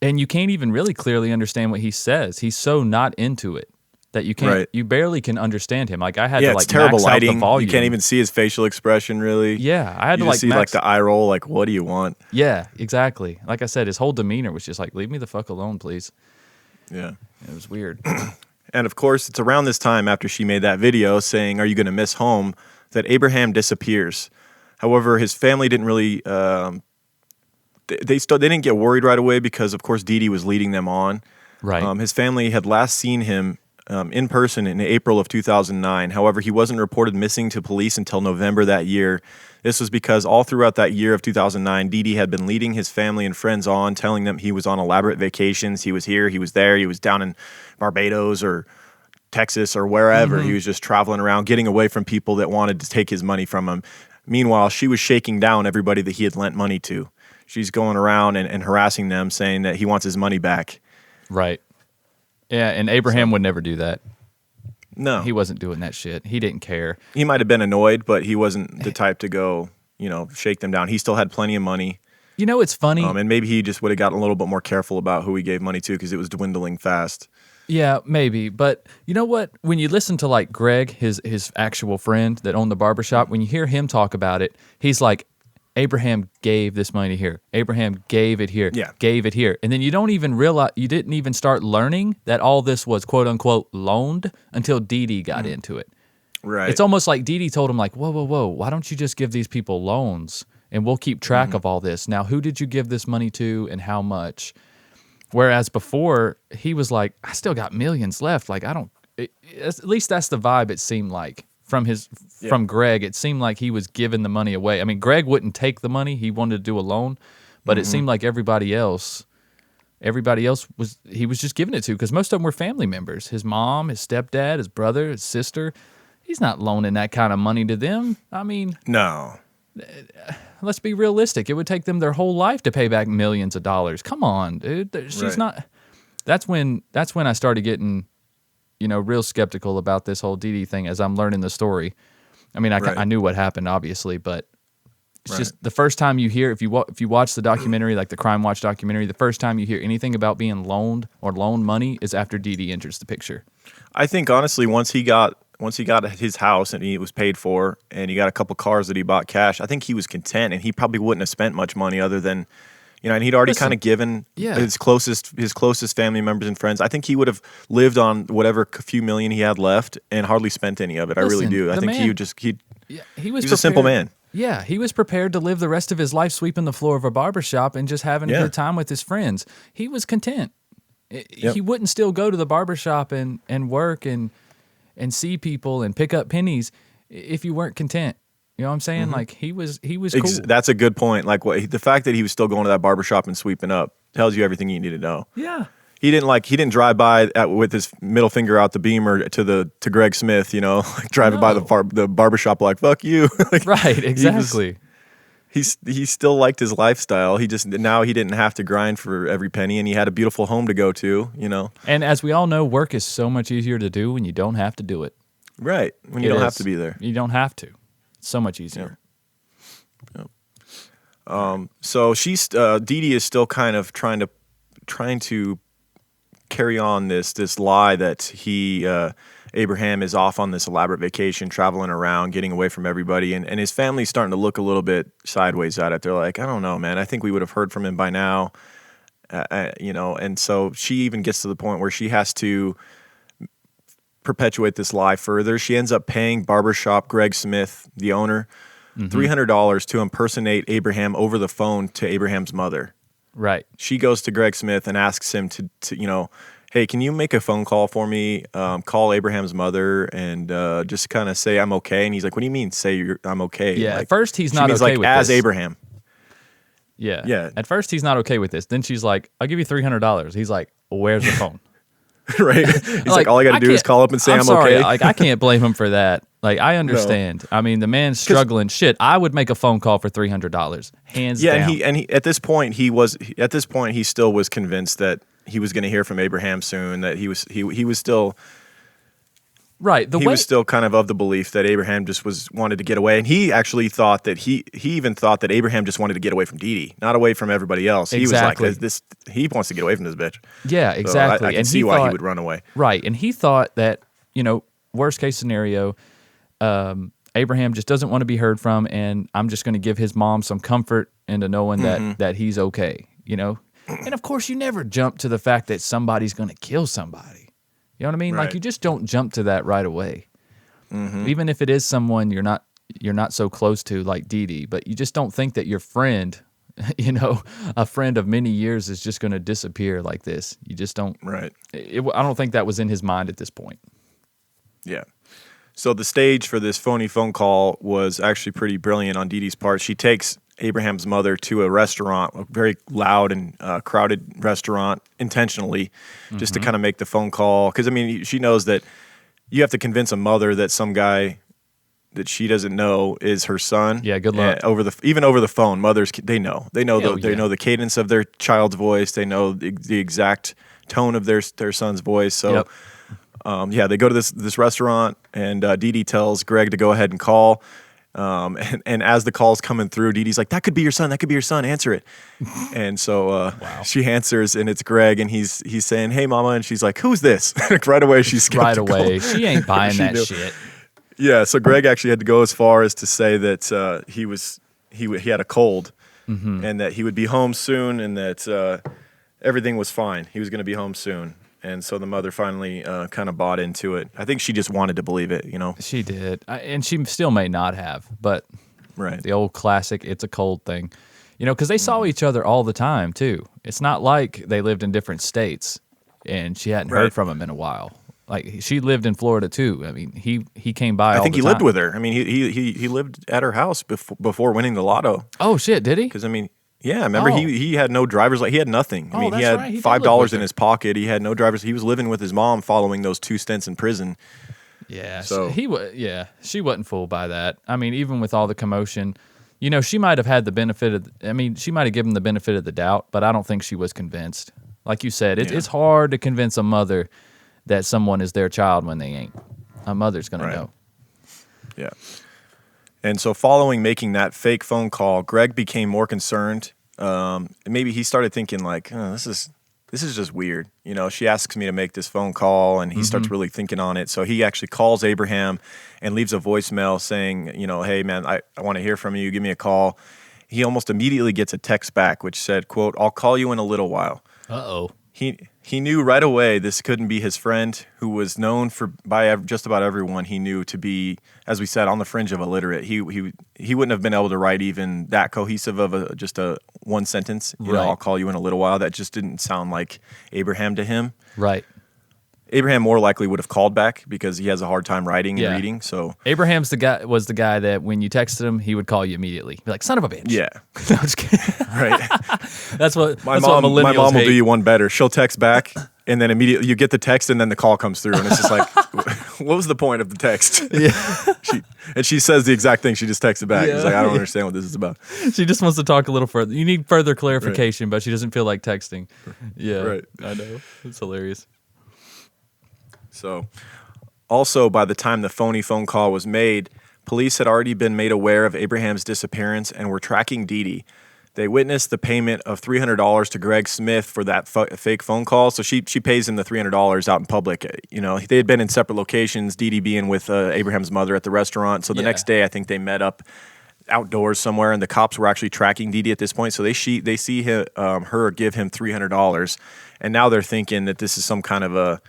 and you can't even really clearly understand what he says. He's so not into it that you can't. Right. You barely can understand him. Like I had Yeah, to like it's terrible max out lighting. the volume. You can't even see his facial expression really. Yeah, I had You to just like see like max. the eye roll. Like, what do you want? Yeah, exactly. Like I said, his whole demeanor was just like, "Leave me the fuck alone, please." Yeah. It was weird. And of course, it's around this time after she made that video saying, "Are you going to miss home?" that Abraham disappears. However, his family didn't really they didn't get worried right away because, of course, Dede was leading them on. Right. His family had last seen him in person in April of 2009. However, he wasn't reported missing to police until November that year. This was because all throughout that year of 2009, Dede had been leading his family and friends on, telling them he was on elaborate vacations. He was here, he was there, he was down in Barbados or Texas or wherever. He was just traveling around, getting away from people that wanted to take his money from him. Meanwhile, she was shaking down everybody that he had lent money to. She's going around and harassing them, saying that he wants his money back. Right. Yeah, and Abraham would never do that. No. He wasn't doing that shit. He didn't care. He might have been annoyed, but he wasn't the type to go, shake them down. He still had plenty of money. You know, it's funny. And maybe he just would have gotten a little bit more careful about who he gave money to because it was dwindling fast. Yeah, maybe. But you know what? When you listen to like Greg, his actual friend that owned the barbershop, when you hear him talk about it, he's like, Abraham gave this money here. Abraham gave it here. Yeah. Gave it here. And then you don't even realize, you didn't even start learning that all this was quote unquote loaned until Dede got into it. Right. It's almost like Dede told him like, whoa, why don't you just give these people loans and we'll keep track of all this. Now, who did you give this money to and how much? Whereas before, he was like, I still got millions left. Like, at least that's the vibe it seemed like from Greg. It seemed like he was giving the money away. I mean, Greg wouldn't take the money. He wanted to do a loan, but it seemed like everybody else he was just giving it to because most of them were family members. His mom, his stepdad, his brother, his sister. He's not loaning that kind of money to them. I mean, No. let's be realistic. It would take them their whole life to pay back millions of dollars. Come on, dude. She's Right. not. That's when I started getting, real skeptical about this whole Dede thing as I'm learning the story. I mean, Right. I knew what happened, obviously, but it's Right. just the first time you hear, if you watch the documentary, like the Crime Watch documentary, the first time you hear anything about being loaned or loaned money is after Dede enters the picture. I think honestly, once he got his house and he was paid for, and he got a couple cars that he bought cash, I think he was content, and he probably wouldn't have spent much money other than, and he'd already Listen, kind of given yeah. his closest family members and friends. I think he would have lived on whatever few million he had left and hardly spent any of it. I really Listen, do. I the think man- he was he's a simple prepared- man. Yeah, he was prepared to live the rest of his life sweeping the floor of a barbershop and just having a Yeah. good time with his friends. He was content. Yep. He wouldn't still go to the barbershop and work and see people and pick up pennies if you weren't content. You know what I'm saying? Like he was cool. That's a good point. Like the fact that he was still going to that barbershop and sweeping up tells you everything you need to know. Yeah. He didn't drive by with his middle finger out the beamer to Greg Smith, like driving by the barbershop like fuck you. Like, Right, exactly. he still liked his lifestyle. He didn't have to grind for every penny, and he had a beautiful home to go to. And as we all know, work is so much easier to do when you don't have to do it. Right, when you It don't have is. to be there. You don't have to. It's so much easier. So she's Dede is still kind of trying to carry on this lie that Abraham is off on this elaborate vacation, traveling around, getting away from everybody, and his family's starting to look a little bit sideways at it. They're like, I don't know, man. I think we would have heard from him by now, And so she even gets to the point where she has to perpetuate this lie further. She ends up paying barbershop Greg Smith, the owner, $300 to impersonate Abraham over the phone to Abraham's mother. Right. She goes to Greg Smith and asks him to hey, can you make a phone call for me? Call Abraham's mother and just kind of say I'm okay. And he's like, what do you mean say I'm okay? Yeah, like, at first he's not means okay like with as this. Abraham. Yeah. Yeah. At first he's not okay with this. Then she's like, I'll give you $300. He's like, where's the phone? Right. He's like, all I got to do is call up and say I'm sorry. okay. Like, I can't blame him for that. Like, I understand. No. I mean, the man's struggling. Shit, I would make a phone call for $300, hands down. Yeah, and he at this point he still was convinced that he was going to hear from Abraham soon. That he was still right. He was still kind of the belief that Abraham just wanted to get away, and he actually thought that he even thought that Abraham just wanted to get away from Dede, not away from everybody else. Exactly. He was like, he wants to get away from this bitch. Yeah, exactly. So I can and see why he would run away. Right, and he thought that worst case scenario, Abraham just doesn't want to be heard from, and I'm just going to give his mom some comfort into knowing that he's okay. And of course, you never jump to the fact that somebody's going to kill somebody. You know what I mean? Right. Like, you just don't jump to that right away. Even if it is someone you're not so close to, like Dede, but you just don't think that your friend, a friend of many years, is just going to disappear like this. You just don't. Right. I don't think that was in his mind at this point. Yeah. So the stage for this phony phone call was actually pretty brilliant on Dede's part. She takes Abraham's mother to a restaurant, a very loud and crowded restaurant, intentionally, just to kind of make the phone call. Because, I mean, she knows that you have to convince a mother that some guy that she doesn't know is her son. Yeah, good luck. Even over the phone, mothers, they know. They know the cadence of their child's voice. They know the exact tone of their son's voice. So, they go to this restaurant, and Dede tells Greg to go ahead and call. And as the call's coming through, Dede's like, that could be your son, answer it. And so she answers, and it's Greg, and he's saying, hey, mama, and she's like, who's this? Right away, she's skeptical. Right away. She ain't buying that shit. Yeah, so Greg actually had to go as far as to say that he had a cold, and that he would be home soon, and that everything was fine. He was going to be home soon. And so the mother finally kind of bought into it. I think she just wanted to believe it, She did. And she still may not have, but right. The old classic, it's a cold thing. Because they saw each other all the time, too. It's not like they lived in different states, and she hadn't heard from him in a while. Like, she lived in Florida, too. I mean, he came by all the time. I think he lived with her. I mean, he lived at her house before winning the Lotto. Oh, shit, did he? Because, I mean... Yeah, remember he had no driver's license. He had nothing. I mean, he had $5 in his pocket. He had no driver's. He was living with his mom following those 2 stints in prison. Yeah, so she wasn't fooled by that. I mean, even with all the commotion, she might have had the benefit of. She might have given the benefit of the doubt, but I don't think she was convinced. Like you said, it's hard to convince a mother that someone is their child when they ain't. A mother's gonna know. Yeah. And so following making that fake phone call, Greg became more concerned. Maybe he started thinking like, this is just weird. She asks me to make this phone call, and he starts really thinking on it. So he actually calls Abraham and leaves a voicemail saying, hey, man, I want to hear from you. Give me a call. He almost immediately gets a text back, which said, quote, I'll call you in a little while. Uh-oh. He knew right away this couldn't be his friend, who was known by just about everyone he knew to be, as we said, on the fringe of illiterate. He wouldn't have been able to write even that cohesive of just a one sentence. I'll call you in a little while. That just didn't sound like Abraham to him. Right. Abraham more likely would have called back because he has a hard time writing and reading. So Abraham's was the guy that when you texted him, he would call you immediately. Be like, son of a bitch. Yeah. No, I'm just kidding. Right. That's what my mom will hate. do you one better. She'll text back, and then immediately you get the text, and then the call comes through, and it's just like, what was the point of the text? Yeah. She says the exact thing she just texted back. It's like, I don't understand what this is about. She just wants to talk a little further. You need further clarification, but she doesn't feel like texting. Yeah. Right. I know. It's hilarious. So, also by the time the phony phone call was made, Police had already been made aware of Abraham's disappearance and were tracking Dede. They witnessed the payment of $300 to Greg Smith for that fake phone call. So she pays him the $300 out in public. You know, they had been in separate locations, Dede being with Abraham's mother at the restaurant. So the next day, I think they met up outdoors somewhere, and the cops were actually tracking Dede at this point. So they see her give him $300, and now they're thinking that this is some kind of a.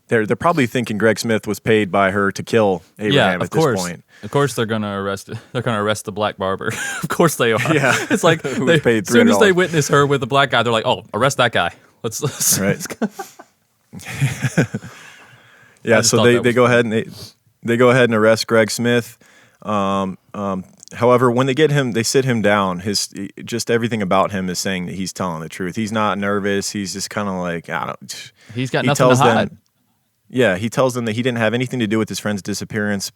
They're probably thinking Greg Smith was paid by her to kill Abraham at this point. Of course, they're gonna arrest. They're gonna arrest the black barber. Of course they are. Yeah, it's like who was paid as soon as $300. they witness her with the black guy, they're like, "Oh, arrest that guy." Let's right. Yeah, so they go ahead and they go ahead and arrest Greg Smith. However, when they get him, they sit him down. Just everything about him is saying that he's telling the truth. He's not nervous. He's just kind of like, I don't. He's got nothing to hide. Yeah, he tells them that he didn't have anything to do with his friend's disappearance,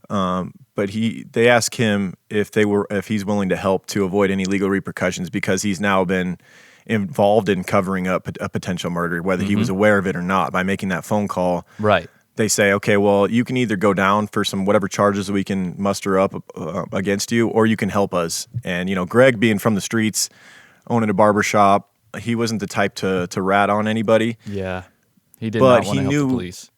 but they ask him if he's willing to help to avoid any legal repercussions because he's now been involved in covering up a potential murder, whether he was aware of it or not, by making that phone call. Right. They say, okay, well, you can either go down for some whatever charges we can muster up against you, or you can help us. And Greg, being from the streets, owning a barber shop, he wasn't the type to rat on anybody. Yeah. He did not want to help the police.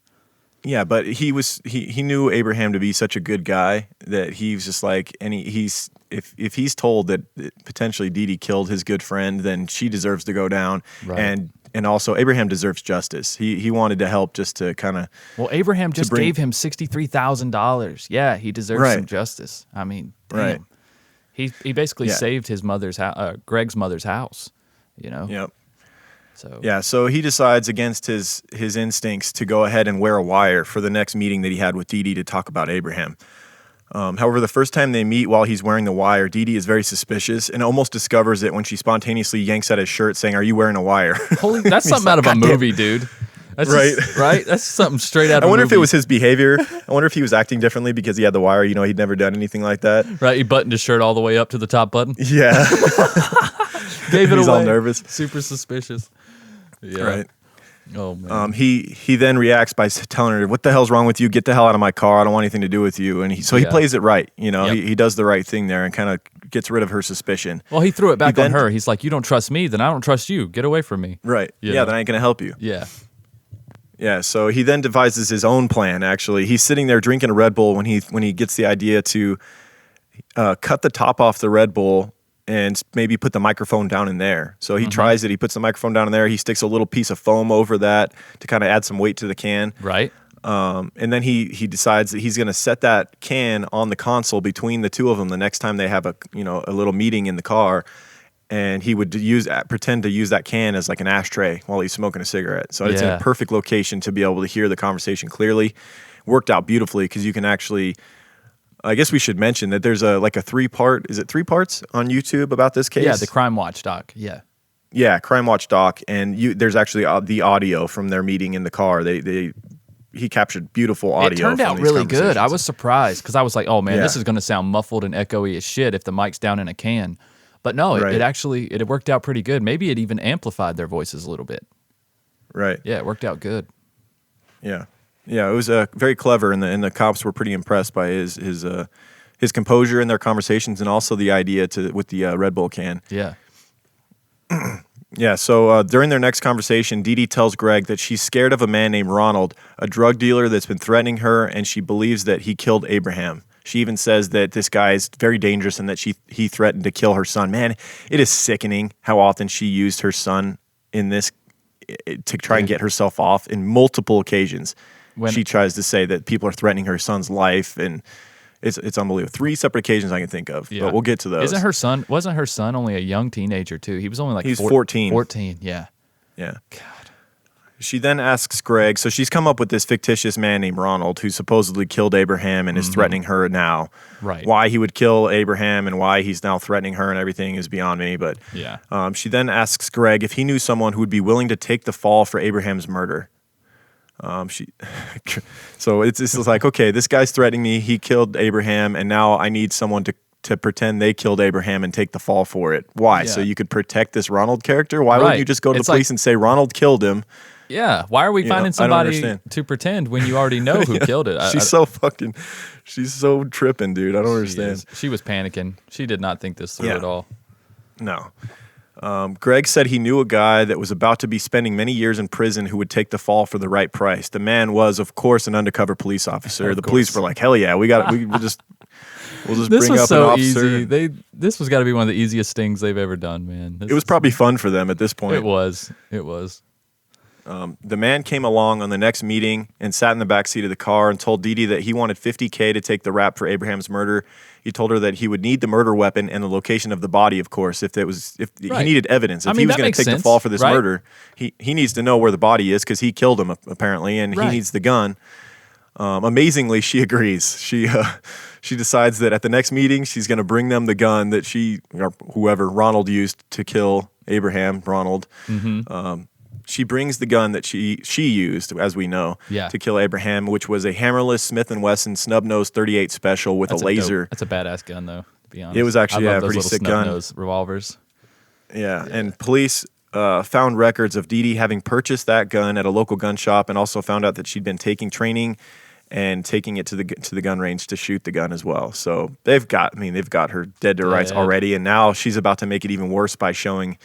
Yeah, but he knew Abraham to be such a good guy that he was just like, and if he's told that potentially Dede killed his good friend, then she deserves to go down, right. and also Abraham deserves justice. He wanted to help just to kind of. Well, Abraham just gave him $63,000. Yeah, he deserves some justice. I mean, damn. Right. He basically saved his Greg's mother's house. Yep. So so he decides against his instincts to go ahead and wear a wire for the next meeting that he had with Dede to talk about Abraham. However, the first time they meet while he's wearing the wire, Dede is very suspicious and almost discovers it when she spontaneously yanks at his shirt saying, "Are you wearing a wire?" Holy, that's something out of a movie, dude. That's right. Right? That's something straight out of a movie. I wonder if it was his behavior. I wonder if he was acting differently because he had the wire. He'd never done anything like that. Right, he buttoned his shirt all the way up to the top button. Yeah. Gave it He's away. all nervous. Super suspicious. Yeah. Right. Oh, man. He then reacts by telling her, "What the hell's wrong with you? Get the hell out of my car. I don't want anything to do with you." And he plays it right. Yep. He does the right thing there and kind of gets rid of her suspicion. Well, he threw it back on her. He's like, "You don't trust me, then I don't trust you. Get away from me." Right. Yeah, then I ain't going to help you. Yeah. Yeah, so he then devises his own plan, actually. He's sitting there drinking a Red Bull when he gets the idea to cut the top off the Red Bull and maybe put the microphone down in there. So he tries it. He puts the microphone down in there. He sticks a little piece of foam over that to kind of add some weight to the can. Right. And then he decides that he's going to set that can on the console between the two of them the next time they have a little meeting in the car. And he would pretend to use that can as like an ashtray while he's smoking a cigarette. So it's in a perfect location to be able to hear the conversation clearly. Worked out beautifully because you can actually. I guess we should mention that there's a 3-part. Is it 3 parts on YouTube about this case? Yeah, the Crime Watch doc. Yeah. Yeah, Crime Watch doc, and there's actually the audio from their meeting in the car. He captured beautiful audio. It turned from out these really good. I conversations. was surprised because I was like, "Oh man, this Yeah. is going to sound muffled and echoey as shit if the mic's down in a can." But no, Right. it worked out pretty good. Maybe it even amplified their voices a little bit. Right. Yeah, it worked out good. Yeah. Yeah, it was very clever, and the cops were pretty impressed by his composure in their conversations, and also the idea with the Red Bull can. Yeah. Yeah, so during their next conversation, Dede tells Greg that she's scared of a man named Ronald, a drug dealer that's been threatening her, and she believes that he killed Abraham. She even says that this guy is very dangerous and that he threatened to kill her son. Man, it is sickening how often she used her son in this to try and get herself off in multiple occasions. She tries to say that people are threatening her son's life, and it's unbelievable. 3 separate occasions I can think of, but we'll get to those. Wasn't her son only a young teenager too? He was only like 14. 14, yeah. Yeah. God. She then asks Greg, so she's come up with this fictitious man named Ronald who supposedly killed Abraham and is threatening her now. Right. Why he would kill Abraham and why he's now threatening her and everything is beyond me. But yeah. She then asks Greg if he knew someone who would be willing to take the fall for Abraham's murder. So it's like, okay, this guy's threatening me. He killed Abraham, and now I need someone to pretend they killed Abraham and take the fall for it. Why? Yeah. So you could protect this Ronald character? Why wouldn't Right. you just go to It's the police like- and say Ronald killed him? Yeah, why are we finding I don't somebody understand. to pretend when you already know who killed it? She's so tripping, dude. I don't understand. She was panicking. She did not think this through at all. No. Greg said he knew a guy that was about to be spending many years in prison who would take the fall for the right price. The man was, of course, an undercover police officer. The police were like, "Hell yeah, we'll just This bring was up so an officer." easy. This was got to be one of the easiest things they've ever done, man. It was probably fun for them at this point. It was. It was. The man came along on the next meeting and sat in the back seat of the car and told Dede that he wanted $50K to take the rap for Abraham's murder. He told her that he would need the murder weapon and the location of the body, of course, if he needed evidence. If he was going to take the fall for this murder, he needs to know where the body is because he killed him apparently, and he needs the gun. Amazingly, she agrees. She decides that at the next meeting, she's going to bring them the gun that or whoever Ronald used to kill Abraham. Ronald. Mm-hmm. She brings the gun that she used, as we know, to kill Abraham, which was a hammerless Smith & Wesson snub-nose 38 special with a laser. That's a badass gun, though, to be honest. It was actually a pretty sick gun. Those revolvers. Yeah, and police found records of Dede having purchased that gun at a local gun shop, and also found out that she'd been taking training and taking it to the gun range to shoot the gun as well. So they've got her dead to rights already, and now she's about to make it even worse by showing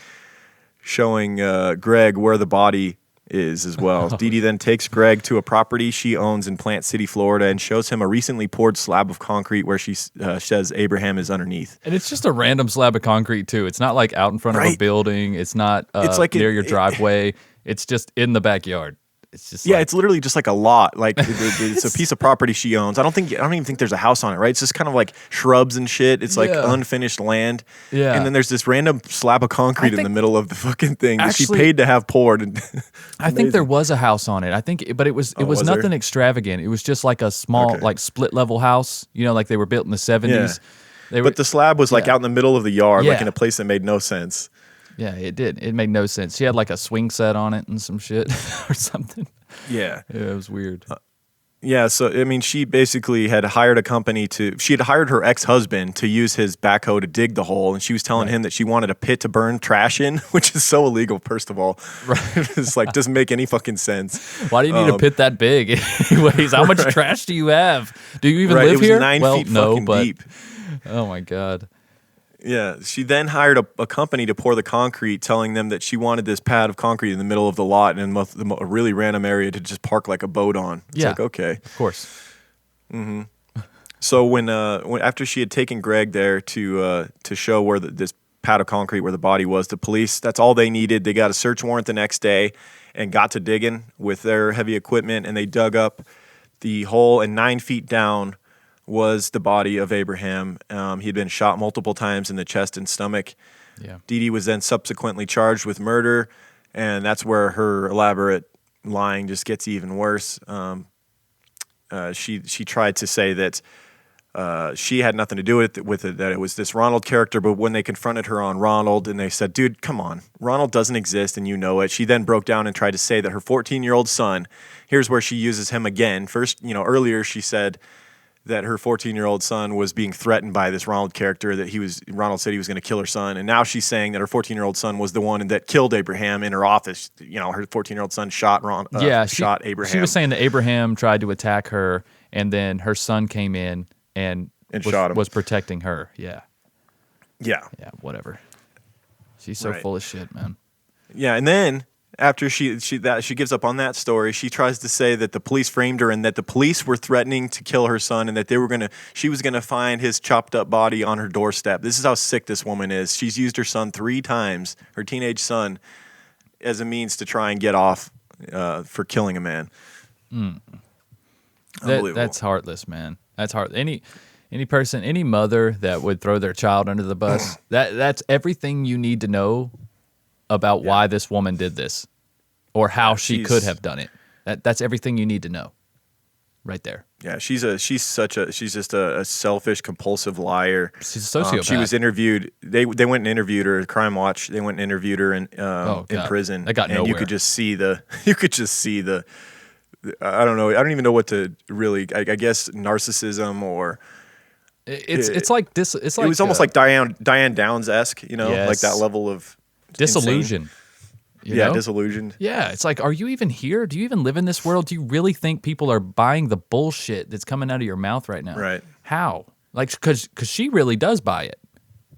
Greg where the body is as well. Dede then takes Greg to a property she owns in Plant City, Florida, and shows him a recently poured slab of concrete where she says Abraham is underneath. And it's just a random slab of concrete, too. It's not like out in front of a building. It's not it's like near your driveway. It's just in the backyard. It's just it's literally just like a lot. Like it's a piece of property she owns. I don't even think there's a house on it, right? It's just kind of like shrubs and shit. It's like unfinished land. Yeah. And then there's this random slab of concrete in the middle of the fucking thing that she paid to have poured. And I think there was a house on it. But it was nothing extravagant. It was just like a small like split level house. You know, like they were built in the 70s. But the slab was like out in the middle of the yard, like in a place that made no sense. Yeah, it did. It made no sense. She had like a swing set on it and some shit or something. Yeah. It was weird. So, I mean, she basically had hired a company she had hired her ex-husband to use his backhoe to dig the hole, and she was telling him that she wanted a pit to burn trash in, which is so illegal, first of all. Right. It's like, doesn't make any fucking sense. Why do you need a pit that big? Anyways, how much trash do you have? Do you even live here? It was 9 feet fucking deep. Oh, my God. Yeah, she then hired a company to pour the concrete, telling them that she wanted this pad of concrete in the middle of the lot and in a really random area to just park like a boat on. It's like, okay. Of course. Mm-hmm. So when after she had taken Greg there to show where this pad of concrete where the body was, the police, that's all they needed. They got a search warrant the next day and got to digging with their heavy equipment, and they dug up the hole, and 9 feet down was the body of Abraham. He'd been shot multiple times in the chest and stomach. Yeah. Dede was then subsequently charged with murder, and that's where her elaborate lying just gets even worse. She tried to say that she had nothing to do with it, that it was this Ronald character, but when they confronted her on Ronald and they said, dude, come on, Ronald doesn't exist and you know it, she then broke down and tried to say that her 14-year-old son, here's where she uses him again. First, earlier she said that her 14-year-old son was being threatened by this Ronald character, that Ronald said he was going to kill her son. And now she's saying that her 14-year-old son was the one that killed Abraham in her office. Her 14-year-old son shot shot Abraham. She was saying that Abraham tried to attack her, and then her son came in and shot him. Was protecting her. Yeah. Yeah. Yeah, whatever. She's so full of shit, man. Yeah, and then after she gives up on that story, she tries to say that the police framed her and that the police were threatening to kill her son and that she was gonna find his chopped up body on her doorstep. This is how sick this woman is. She's used her son 3 times, her teenage son, as a means to try and get off for killing a man. Unbelievable. That's heartless, man. That's heart. Any person, any mother that would throw their child under the bus, that's everything you need to know about why this woman did this or how she could have done it. That's everything you need to know right there. Yeah, she's just a selfish, compulsive liar. She's a sociopath. She was interviewed. They went and interviewed her. Crime Watch. They went and interviewed her in prison. That got nowhere. And you could just see the. I don't know. I don't even know what to really. I guess narcissism or. It's like this. It's like it was almost like Diane Downs-esque. Like that level of disillusion. You know? disillusioned. Yeah, it's like, are you even here? Do you even live in this world? Do you really think people are buying the bullshit that's coming out of your mouth right now? Right. How? Like, because she really does buy it.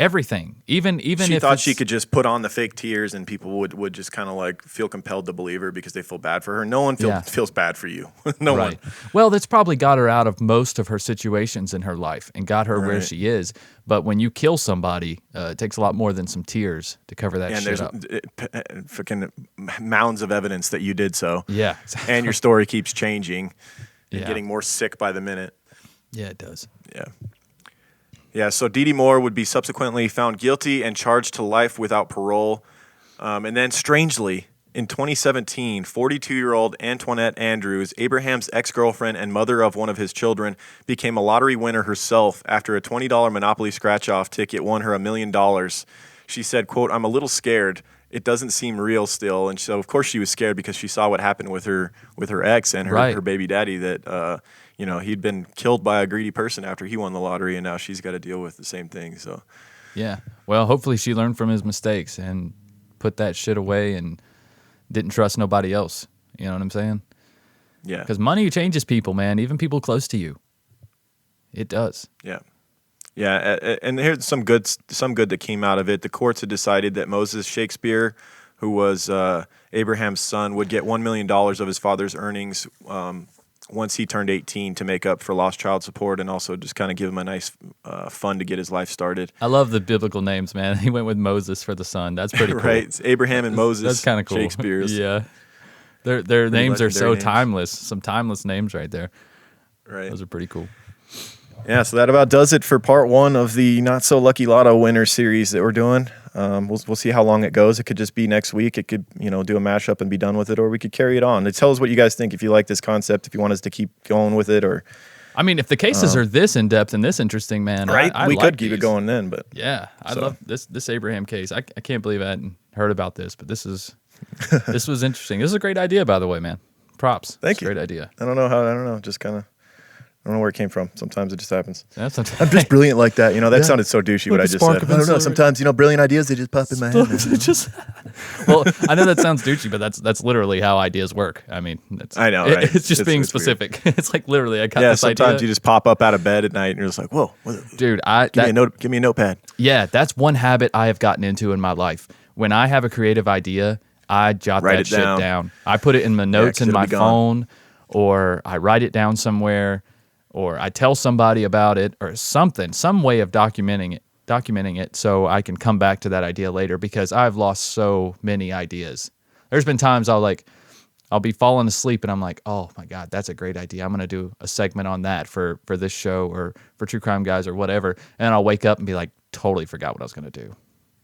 Everything. Even She if thought it's, she could just put on the fake tears and people would just kind of like feel compelled to believe her because they feel bad for her. No one feels bad for you. No right. one. Well, that's probably got her out of most of her situations in her life and got her where Right. she is. But when you kill somebody, it takes a lot more than some tears to cover that And shit there's up. freaking mounds of evidence that you did so. Yeah. And your story keeps changing and Yeah. getting more sick by the minute. Yeah, it does. Yeah. Yeah, so Dede Moore would be subsequently found guilty and charged to life without parole. And then, strangely, in 2017, 42-year-old Antoinette Andrews, Abraham's ex-girlfriend and mother of one of his children, became a lottery winner herself after a $20 Monopoly scratch-off ticket won her $1 million. She said, quote, "I'm a little scared. It doesn't seem real still." And so, of course, she was scared because she saw what happened with her ex and her baby daddy, that he'd been killed by a greedy person after he won the lottery, and now she's got to deal with the same thing. So, Yeah. Well, hopefully she learned from his mistakes and put that shit away and didn't trust nobody else. You know what I'm saying? yeah. Because money changes people, man. Even people close to you. It does. Yeah. Yeah, and here's some good that came out of it. The courts had decided that Moses Shakespeare, who was Abraham's son, would get $1 million of his father's earnings once he turned 18 to make up for lost child support and also just kind of give him a nice fund to get his life started. I love the biblical names, man. He went with Moses for the son. That's pretty cool. Right, it's Abraham and Moses. That's kind of cool. Shakespeare's. Yeah. Their names are so legendary names. timeless. Some timeless names right there. Right. Those are pretty cool. Yeah, so that about does it for part one of the Not So Lucky Lotto winner series that we're doing. We'll see how long it goes. It could just be next week. It could, do a mashup and be done with it, or we could carry it on. Tell us what you guys think, if you like this concept, if you want us to keep going with it, or I mean, if the cases are this in-depth and this interesting, man, right, I we like could keep it these. going then. But Yeah, I So. love this Abraham case. I can't believe I hadn't heard about this, but this was interesting. This is a great idea, by the way, man. Props. Thank It's a you. Great idea. I don't know, just kind of. I don't know where it came from. Sometimes it just happens. That's I'm just brilliant like that. That sounded so douchey what I just said. I don't know. Sometimes, brilliant ideas, they just pop in my head. Well, I know that sounds douchey, but that's literally how ideas work. I mean, I know, right? It's just being it's weird. specific. It's like literally, I got Yeah, this sometimes idea. you just pop up out of bed at night and you're just like, whoa. Dude, Give me a notepad. Yeah, that's one habit I have gotten into in my life. When I have a creative idea, I jot Write that it shit down. down. I put it in my notes 'cause in it'll my be gone. phone, or I write it down somewhere, or I tell somebody about it, or something, some way of documenting it so I can come back to that idea later, because I've lost so many ideas. There's been times I'll be falling asleep and I'm like, oh my God, that's a great idea. I'm going to do a segment on that for this show or for True Crime Guys or whatever. And I'll wake up and be like, totally forgot what I was going to do.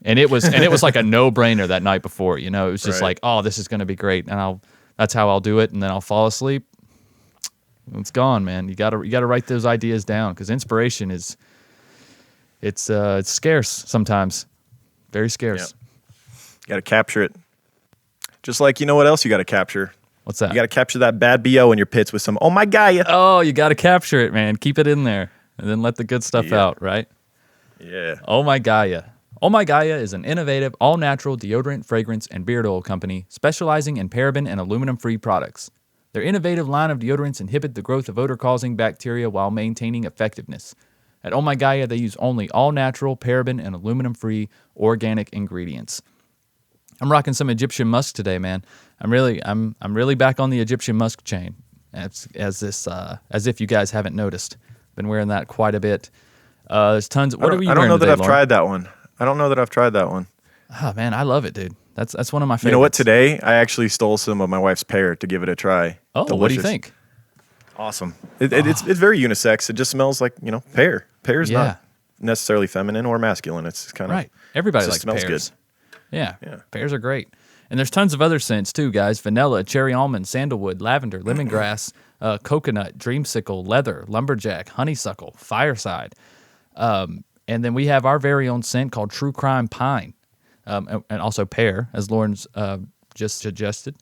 And it was like a no-brainer that night before, it was just Right. like, oh, this is going to be great. And that's how I'll do it. And then I'll fall asleep. It's gone, man. You gotta write those ideas down, because inspiration it's scarce sometimes. Very scarce. You got to capture it. Just like, what else you got to capture? What's that? You got to capture that bad BO in your pits with some, oh my God. Oh, you got to capture it, man. Keep it in there, and then let the good stuff Yeah. out, right? Yeah. Oh My Gaia. Oh My Gaia is an innovative, all-natural deodorant, fragrance, and beard oil company specializing in paraben and aluminum-free products. Their innovative line of deodorants inhibit the growth of odor-causing bacteria while maintaining effectiveness. At Oh My Gaia, they use only all-natural, paraben, and aluminum-free organic ingredients. I'm rocking some Egyptian musk today, man. I'm really back on the Egyptian musk chain. As if you guys haven't noticed. Been wearing that quite a bit. There's tons. What are you I don't wearing know that today, I've Lauren? tried that one. I don't know that I've tried that one. Oh man, I love it, dude. That's one of my favorites. You know what? Today, I actually stole some of my wife's pear to give it a try. Oh, what do you Delicious. think? Awesome. It's very unisex. It just smells like, pear. Pear is Yeah. not necessarily feminine or masculine. It's kind of Right. Everybody it likes just smells pears. good. Yeah. Yeah. Pears are great. And there's tons of other scents too, guys. Vanilla, cherry almond, sandalwood, lavender, lemongrass, coconut, dreamsicle, leather, lumberjack, honeysuckle, fireside. And then we have our very own scent called True Crime Pine. And also pear, as Lauren's just suggested.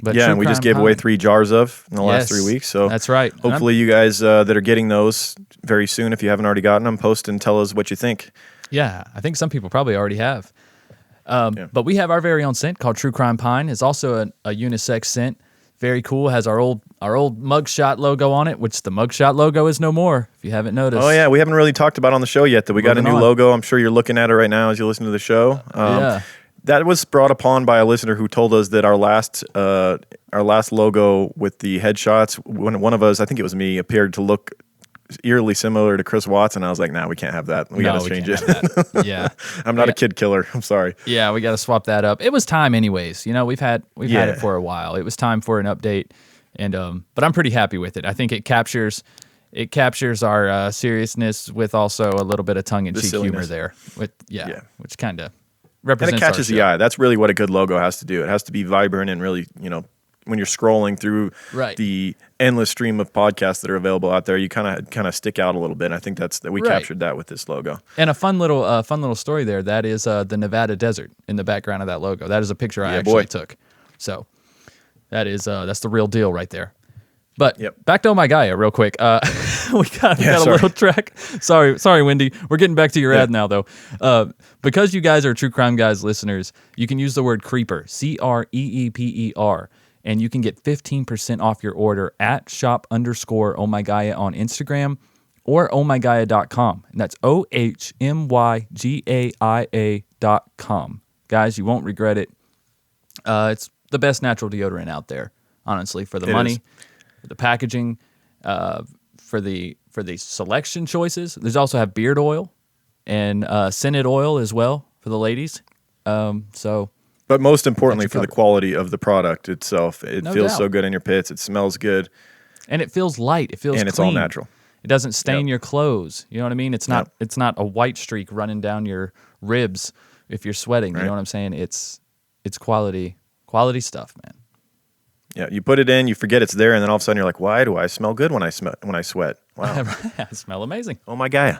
But Yeah, True and we just Crime gave away Pine. 3 jars of in the last Yes, 3 weeks. So that's right. And Hopefully, you guys that are getting those very soon, if you haven't already gotten them, post and tell us what you think. Yeah, I think some people probably already have. But we have our very own scent called True Crime Pine. It's also a unisex scent. Very cool. Has our old mugshot logo on it, which the mugshot logo is no more, if you haven't noticed. Oh, yeah. We haven't really talked about on the show yet that we got a new logo. I'm sure you're looking at it right now as you listen to the show. Yeah. That was brought upon by a listener who told us that our last logo with the headshots, when one of us, I think it was me, appeared to look eerily similar to Chris Watts, and I was like, nah, we can't have that. We got to change it. Yeah. I'm not a kid killer. I'm sorry. Yeah, we got to swap that up. It was time anyways. You know, we've had it for a while. It was time for an update, and but I'm pretty happy with it. I think it captures our seriousness with also a little bit of tongue-in-cheek humor there. Which kind of represents. And it catches the eye. That's really what a good logo has to do. It has to be vibrant and really, when you're scrolling through the endless stream of podcasts that are available out there, you kind of stick out a little bit. And I think we captured that with this logo. And a fun little story there. That is the Nevada desert in the background of that logo. That is a picture I actually took. So that is that's the real deal right there. But back to Oh My Gaia real quick. We got a little track. Sorry, Wendy. We're getting back to your ad now, though. Because you guys are True Crime Guys listeners, you can use the word creeper, CREEPER, and you can get 15% off your order at shop_ohmygaia on Instagram or ohmygaia.com. And that's OHMYGAIA.com. Guys, you won't regret it. It's the best natural deodorant out there, honestly, for the money, for the packaging, for the selection choices. There's also have beard oil and scented oil as well for the ladies. But most importantly, for the quality of the product itself. It feels so good in your pits. It smells good. And it feels light. It feels clean. And it's all natural. It doesn't stain your clothes. You know what I mean? It's not a white streak running down your ribs if you're sweating. You know what I'm saying? It's quality stuff, man. Yeah, you put it in, you forget it's there, and then all of a sudden you're like, why do I smell good when I sweat? Wow. I smell amazing. Oh my Gaia.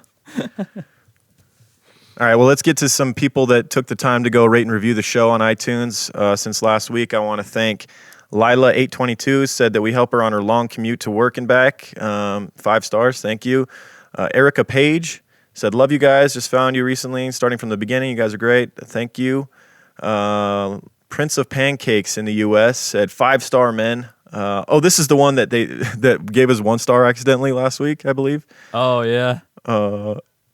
All right, well, let's get to some people that took the time to go rate and review the show on iTunes since last week. I want to thank Lila822, said that we help her on her long commute to work and back. 5 stars, thank you. Erica Page said, love you guys, just found you recently, starting from the beginning. You guys are great, thank you. Prince of Pancakes in the U.S. said 5-star men. This is the one that that gave us 1 star accidentally last week, I believe. Oh, yeah.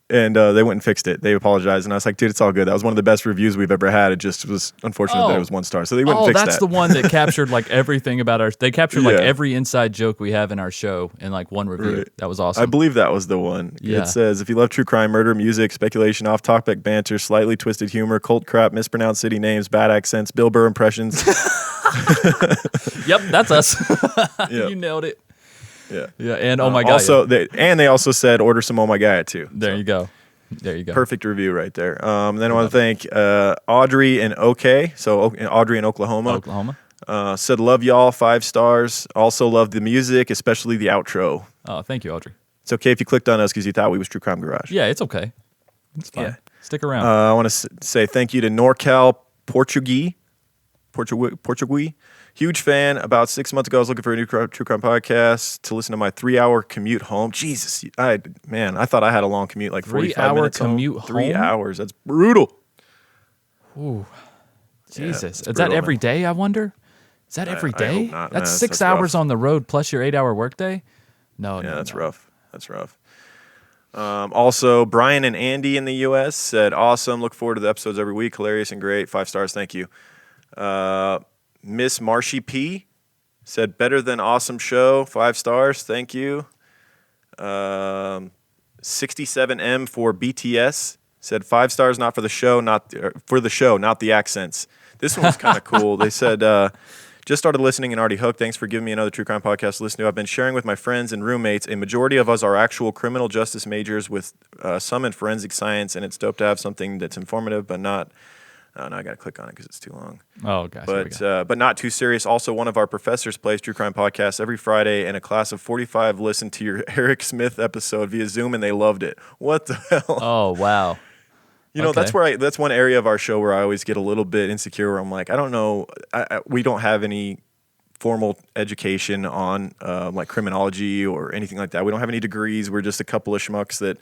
And they went and fixed it. They apologized, and I was like, dude, it's all good. That was one of the best reviews we've ever had. It just was unfortunate that it was 1 star. So they went and fixed that. Oh, that's the one that captured like everything about they captured like every inside joke we have in our show in like one review. Right. That was awesome. I believe that was the one. Yeah. It says, if you love true crime, murder, music, speculation, off-topic banter, slightly twisted humor, cult crap, mispronounced city names, bad accents, Bill Burr impressions. Yep, that's us. You nailed it. Yeah, and Oh My Gaia. Also, they also said order some Oh My Gaia too. There you go. Perfect review right there. Then I want to thank Audrey in OK. So Audrey in Oklahoma. Said love y'all, 5 stars. Also love the music, especially the outro. Oh, thank you, Audrey. It's okay if you clicked on us because you thought we was True Crime Garage. Yeah, it's okay. It's fine. Yeah. Stick around. I want to say thank you to NorCal Portuguese. Huge fan. About 6 months ago, I was looking for a new True Crime podcast to listen to my 3-hour commute home. Jesus, I thought I had a long commute, like 45 minutes home. 3-hour commute home? 3 hours. That's brutal. Ooh, Jesus. Is that every day, I wonder? Is that every day? I hope not. That's 6 hours on the road plus your 8-hour workday? No, that's rough. That's rough. Also, Brian and Andy in the U.S. said, awesome. Look forward to the episodes every week. Hilarious and great. 5 stars. Thank you. Miss Marshy P said, better than awesome show. 5 stars. Thank you. 67M for BTS said 5 stars, not for the show, not the accents. This one was kind of cool. They said, just started listening and already hooked. Thanks for giving me another true crime podcast to listen to. I've been sharing with my friends and roommates. A majority of us are actual criminal justice majors with some in forensic science, and it's dope to have something that's informative but not. No, I got to click on it because it's too long. Oh, gosh. But not too serious. Also, one of our professors plays True Crime Podcast every Friday, and a class of 45 listened to your Eric Smith episode via Zoom, and they loved it. What the hell? Oh, wow. You know, that's one area of our show where I always get a little bit insecure where I'm like, I don't know. We don't have any formal education on like criminology or anything like that. We don't have any degrees. We're just a couple of schmucks that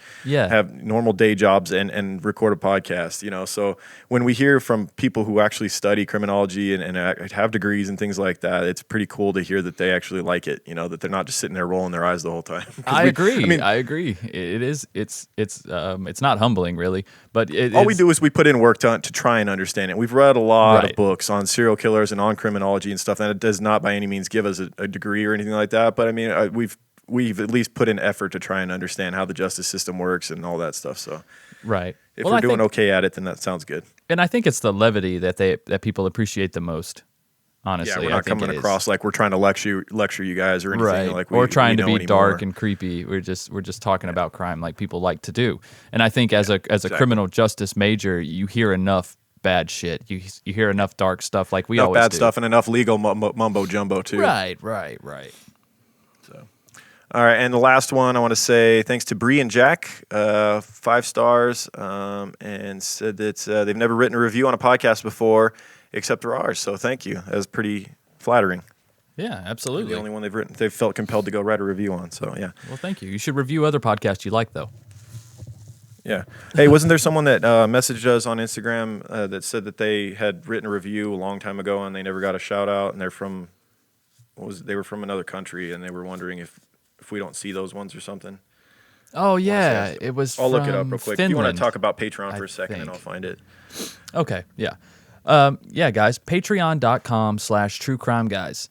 have normal day jobs and record a podcast, you know. So when we hear from people who actually study criminology and have degrees and things like that, it's pretty cool to hear that they actually like it, you know, that they're not just sitting there rolling their eyes the whole time. I agree. It is. It's not humbling really, but all we do is we put in work to try and understand it. We've read a lot of books on serial killers and on criminology and stuff, and it does not by any means give us a degree or anything like that. But I mean, we've at least put in effort to try and understand how the justice system works and all that stuff. So if we're doing okay at it, then that sounds good. And I think it's the levity that people appreciate the most. Honestly, we're not coming across like we're trying to lecture you guys or anything. Right. Like or trying to be anymore. dark and creepy. We're just talking about crime like people like to do. And I think as a criminal justice major, you hear enough bad shit. You hear enough dark stuff like we always do. Enough bad stuff and enough legal mumbo jumbo too. Right. So, all right, and the last one I want to say thanks to Bree and Jack, 5 stars, and said that they've never written a review on a podcast before except for ours. So thank you. That was pretty flattering. Yeah, absolutely. The only one they've felt compelled to go write a review on. So yeah. Well, thank you. You should review other podcasts you like though. Yeah. Hey, wasn't there someone that messaged us on Instagram that said that they had written a review a long time ago and they never got a shout out, and they were from another country, and they were wondering if we don't see those ones or something? Oh yeah, it was. I'll look it up real quick. Finland, if you want to talk about Patreon for a second, think. and I'll find it. Okay. Yeah. Yeah, guys. Patreon.com/truecrimeguys.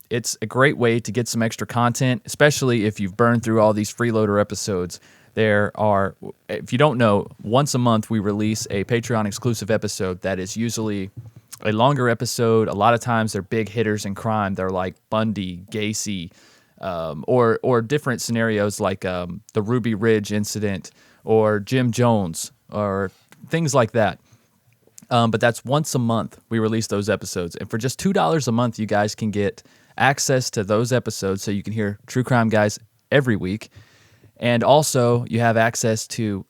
It's a great way to get some extra content, especially if you've burned through all these freeloader episodes. There are, if you don't know, once a month we release a Patreon exclusive episode that is usually a longer episode. A lot of times they're big hitters in crime. They're like Bundy, Gacy, or different scenarios like the Ruby Ridge incident or Jim Jones or things like that. But that's once a month we release those episodes. And for just $2 a month, you guys can get access to those episodes so you can hear True Crime Guys every week. And also, you have access to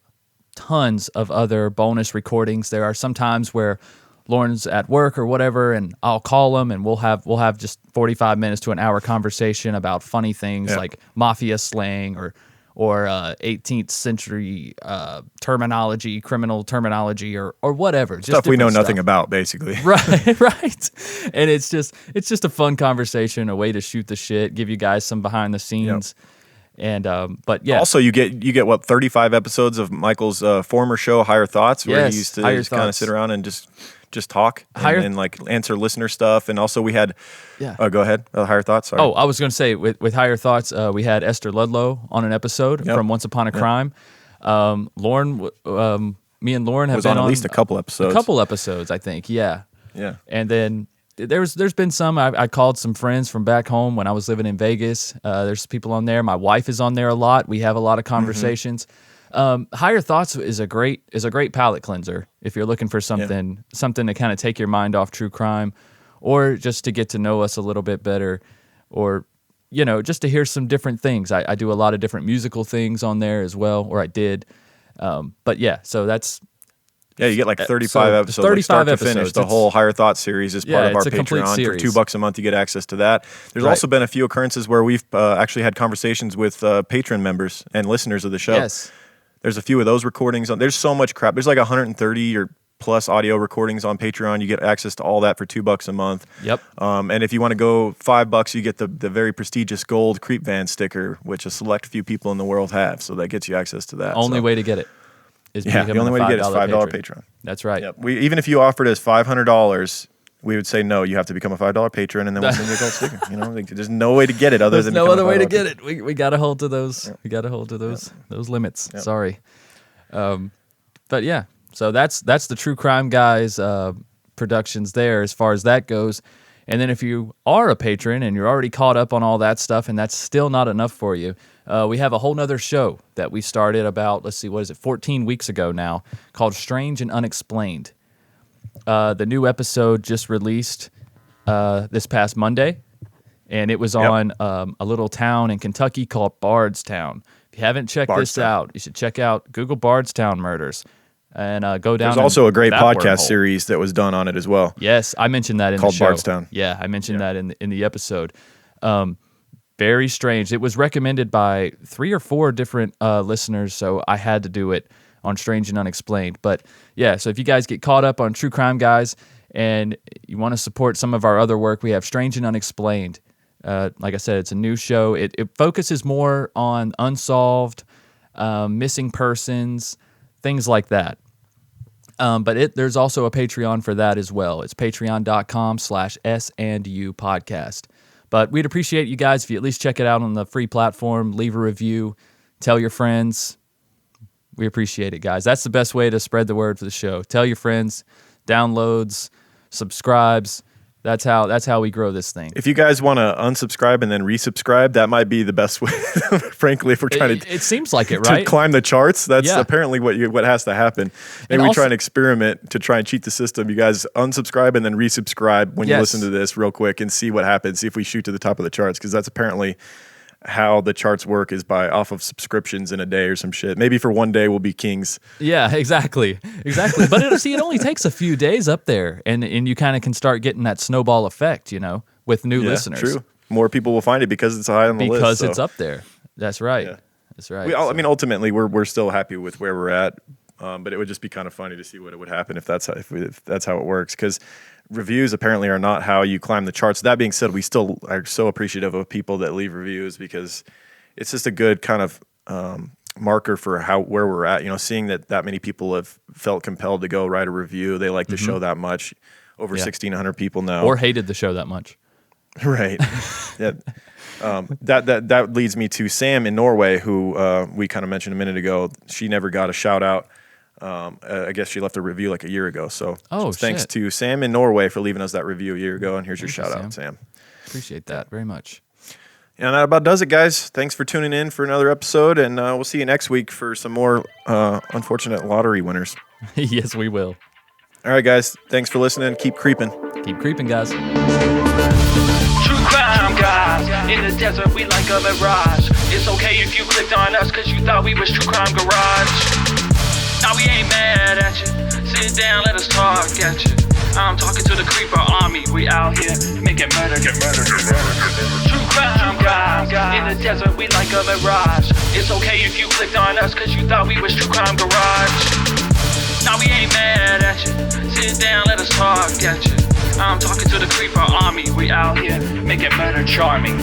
tons of other bonus recordings. There are some times where Lauren's at work or whatever, and I'll call him, and we'll have just 45 minutes to an hour conversation about funny things like mafia slang or 18th century terminology, criminal terminology, or whatever. Stuff we know nothing about, basically. Right. And it's just a fun conversation, a way to shoot the shit, give you guys some behind the scenes. Yep. And but yeah. Also, you get what 35 episodes of Michael's former show, Higher Thoughts, where he used to just kind of sit around and just talk and like answer listener stuff. And also we had go ahead, Higher Thoughts. Sorry. Oh, I was going to say with Higher Thoughts, we had Esther Ludlow on an episode from Once Upon a Crime. Lauren, me and Lauren have been on at least a couple episodes. I think. Yeah. And then there's been some. I called some friends from back home when I was living in Vegas. There's people on there. My wife is on there a lot. We have a lot of conversations. Higher Thoughts is a great palate cleanser if you're looking for something to kind of take your mind off true crime, or just to get to know us a little bit better, or just to hear some different things. I do a lot of different musical things on there as well, or I did. But yeah, so that's. Yeah, you get like 35 episodes, 35 like start to episodes. finish. The whole Higher Thoughts series is part of our Patreon. For $2 a month, you get access to that. There's also been a few occurrences where we've actually had conversations with patron members and listeners of the show. Yes. There's a few of those recordings. There's so much crap. There's like 130 or plus audio recordings on Patreon. You get access to all that for $2 a month. Yep. And if you want to go $5, you get the very prestigious gold Creep Van sticker, which a select few people in the world have. So that gets you access to that. Only way to get it. The only way to get it is $5 patron. That's right. Yep. Even if you offered us $500, we would say no. You have to become a $5 patron, and then we'll send you a gold sticker. There's no way to get it other than no other way to get it. We got to hold to those. Yeah. We got to hold to those limits. Yep. Sorry, but yeah. So that's the True Crime Guys productions there as far as that goes. And then if you are a patron and you're already caught up on all that stuff, and that's still not enough for you, we have a whole nother show that we started about, 14 weeks ago now, called Strange and Unexplained. The new episode just released this past Monday, and it was on a little town in Kentucky called Bardstown. If you haven't checked this out, you should check out Google Bardstown Murders. and go down. There's also a great that podcast wormhole. series that was done on it as well. Yes, I mentioned that in Called the show. Bardstown. Yeah, I mentioned that in the episode. Very strange. It was recommended by 3 or 4 different listeners, so I had to do it on Strange and Unexplained. But yeah, so if you guys get caught up on true crime, guys, and you want to support some of our other work, we have Strange and Unexplained. Like I said, it's a new show. It focuses more on unsolved, missing persons, things like that. But there's also a Patreon for that as well. It's patreon.com/S&U podcast. But we'd appreciate you guys if you at least check it out on the free platform, leave a review, tell your friends. We appreciate it, guys. That's the best way to spread the word for the show. Tell your friends, downloads, subscribes. That's how we grow this thing. If you guys want to unsubscribe and then resubscribe, that might be the best way. Frankly, if we're trying it seems like it, right? to climb the charts, that's apparently what has to happen. Maybe we try and experiment to try and cheat the system. You guys unsubscribe and then resubscribe when you listen to this real quick and see what happens. See if we shoot to the top of the charts, because that's apparently how the charts work, is by off of subscriptions in a day or some shit. Maybe for one day we'll be kings. Yeah, exactly. But it only takes a few days up there, and you kind of can start getting that snowball effect, with new listeners. True. More people will find it because it's high on the list. Because it's up there. That's right. Yeah. That's right. I mean, ultimately, we're still happy with where we're at, but it would just be kind of funny to see what it would happen if that's how it works. Because reviews apparently are not how you climb the charts. That being said, we still are so appreciative of people that leave reviews, because it's just a good kind of marker for where we're at. Seeing that many people have felt compelled to go write a review. They like the show that much. Over 1,600 people now. Or hated the show that much. Right. Yeah. That leads me to Sam in Norway, who we kind of mentioned a minute ago. She never got a shout out. I guess she left a review like a year ago. So thanks to Sam in Norway for leaving us that review a year ago. And here's your shout out, Sam. Appreciate that very much. And that about does it, guys. Thanks for tuning in for another episode. And we'll see you next week for some more unfortunate lottery winners. Yes, we will. All right, guys. Thanks for listening. Keep creeping. Keep creeping, guys. True crime guys, in the desert we like a mirage. It's okay if you clicked on us cause you thought we was True Crime Garage. Now we ain't mad at you, sit down, let us talk at you. I'm talking to the creeper army, we out here making murder, get murder. True crime guys, in the desert we like a mirage. It's okay if you clicked on us cause you thought we was True Crime Garage. Now we ain't mad at you, sit down, let us talk at you. I'm talking to the creeper army, we out here making murder charming.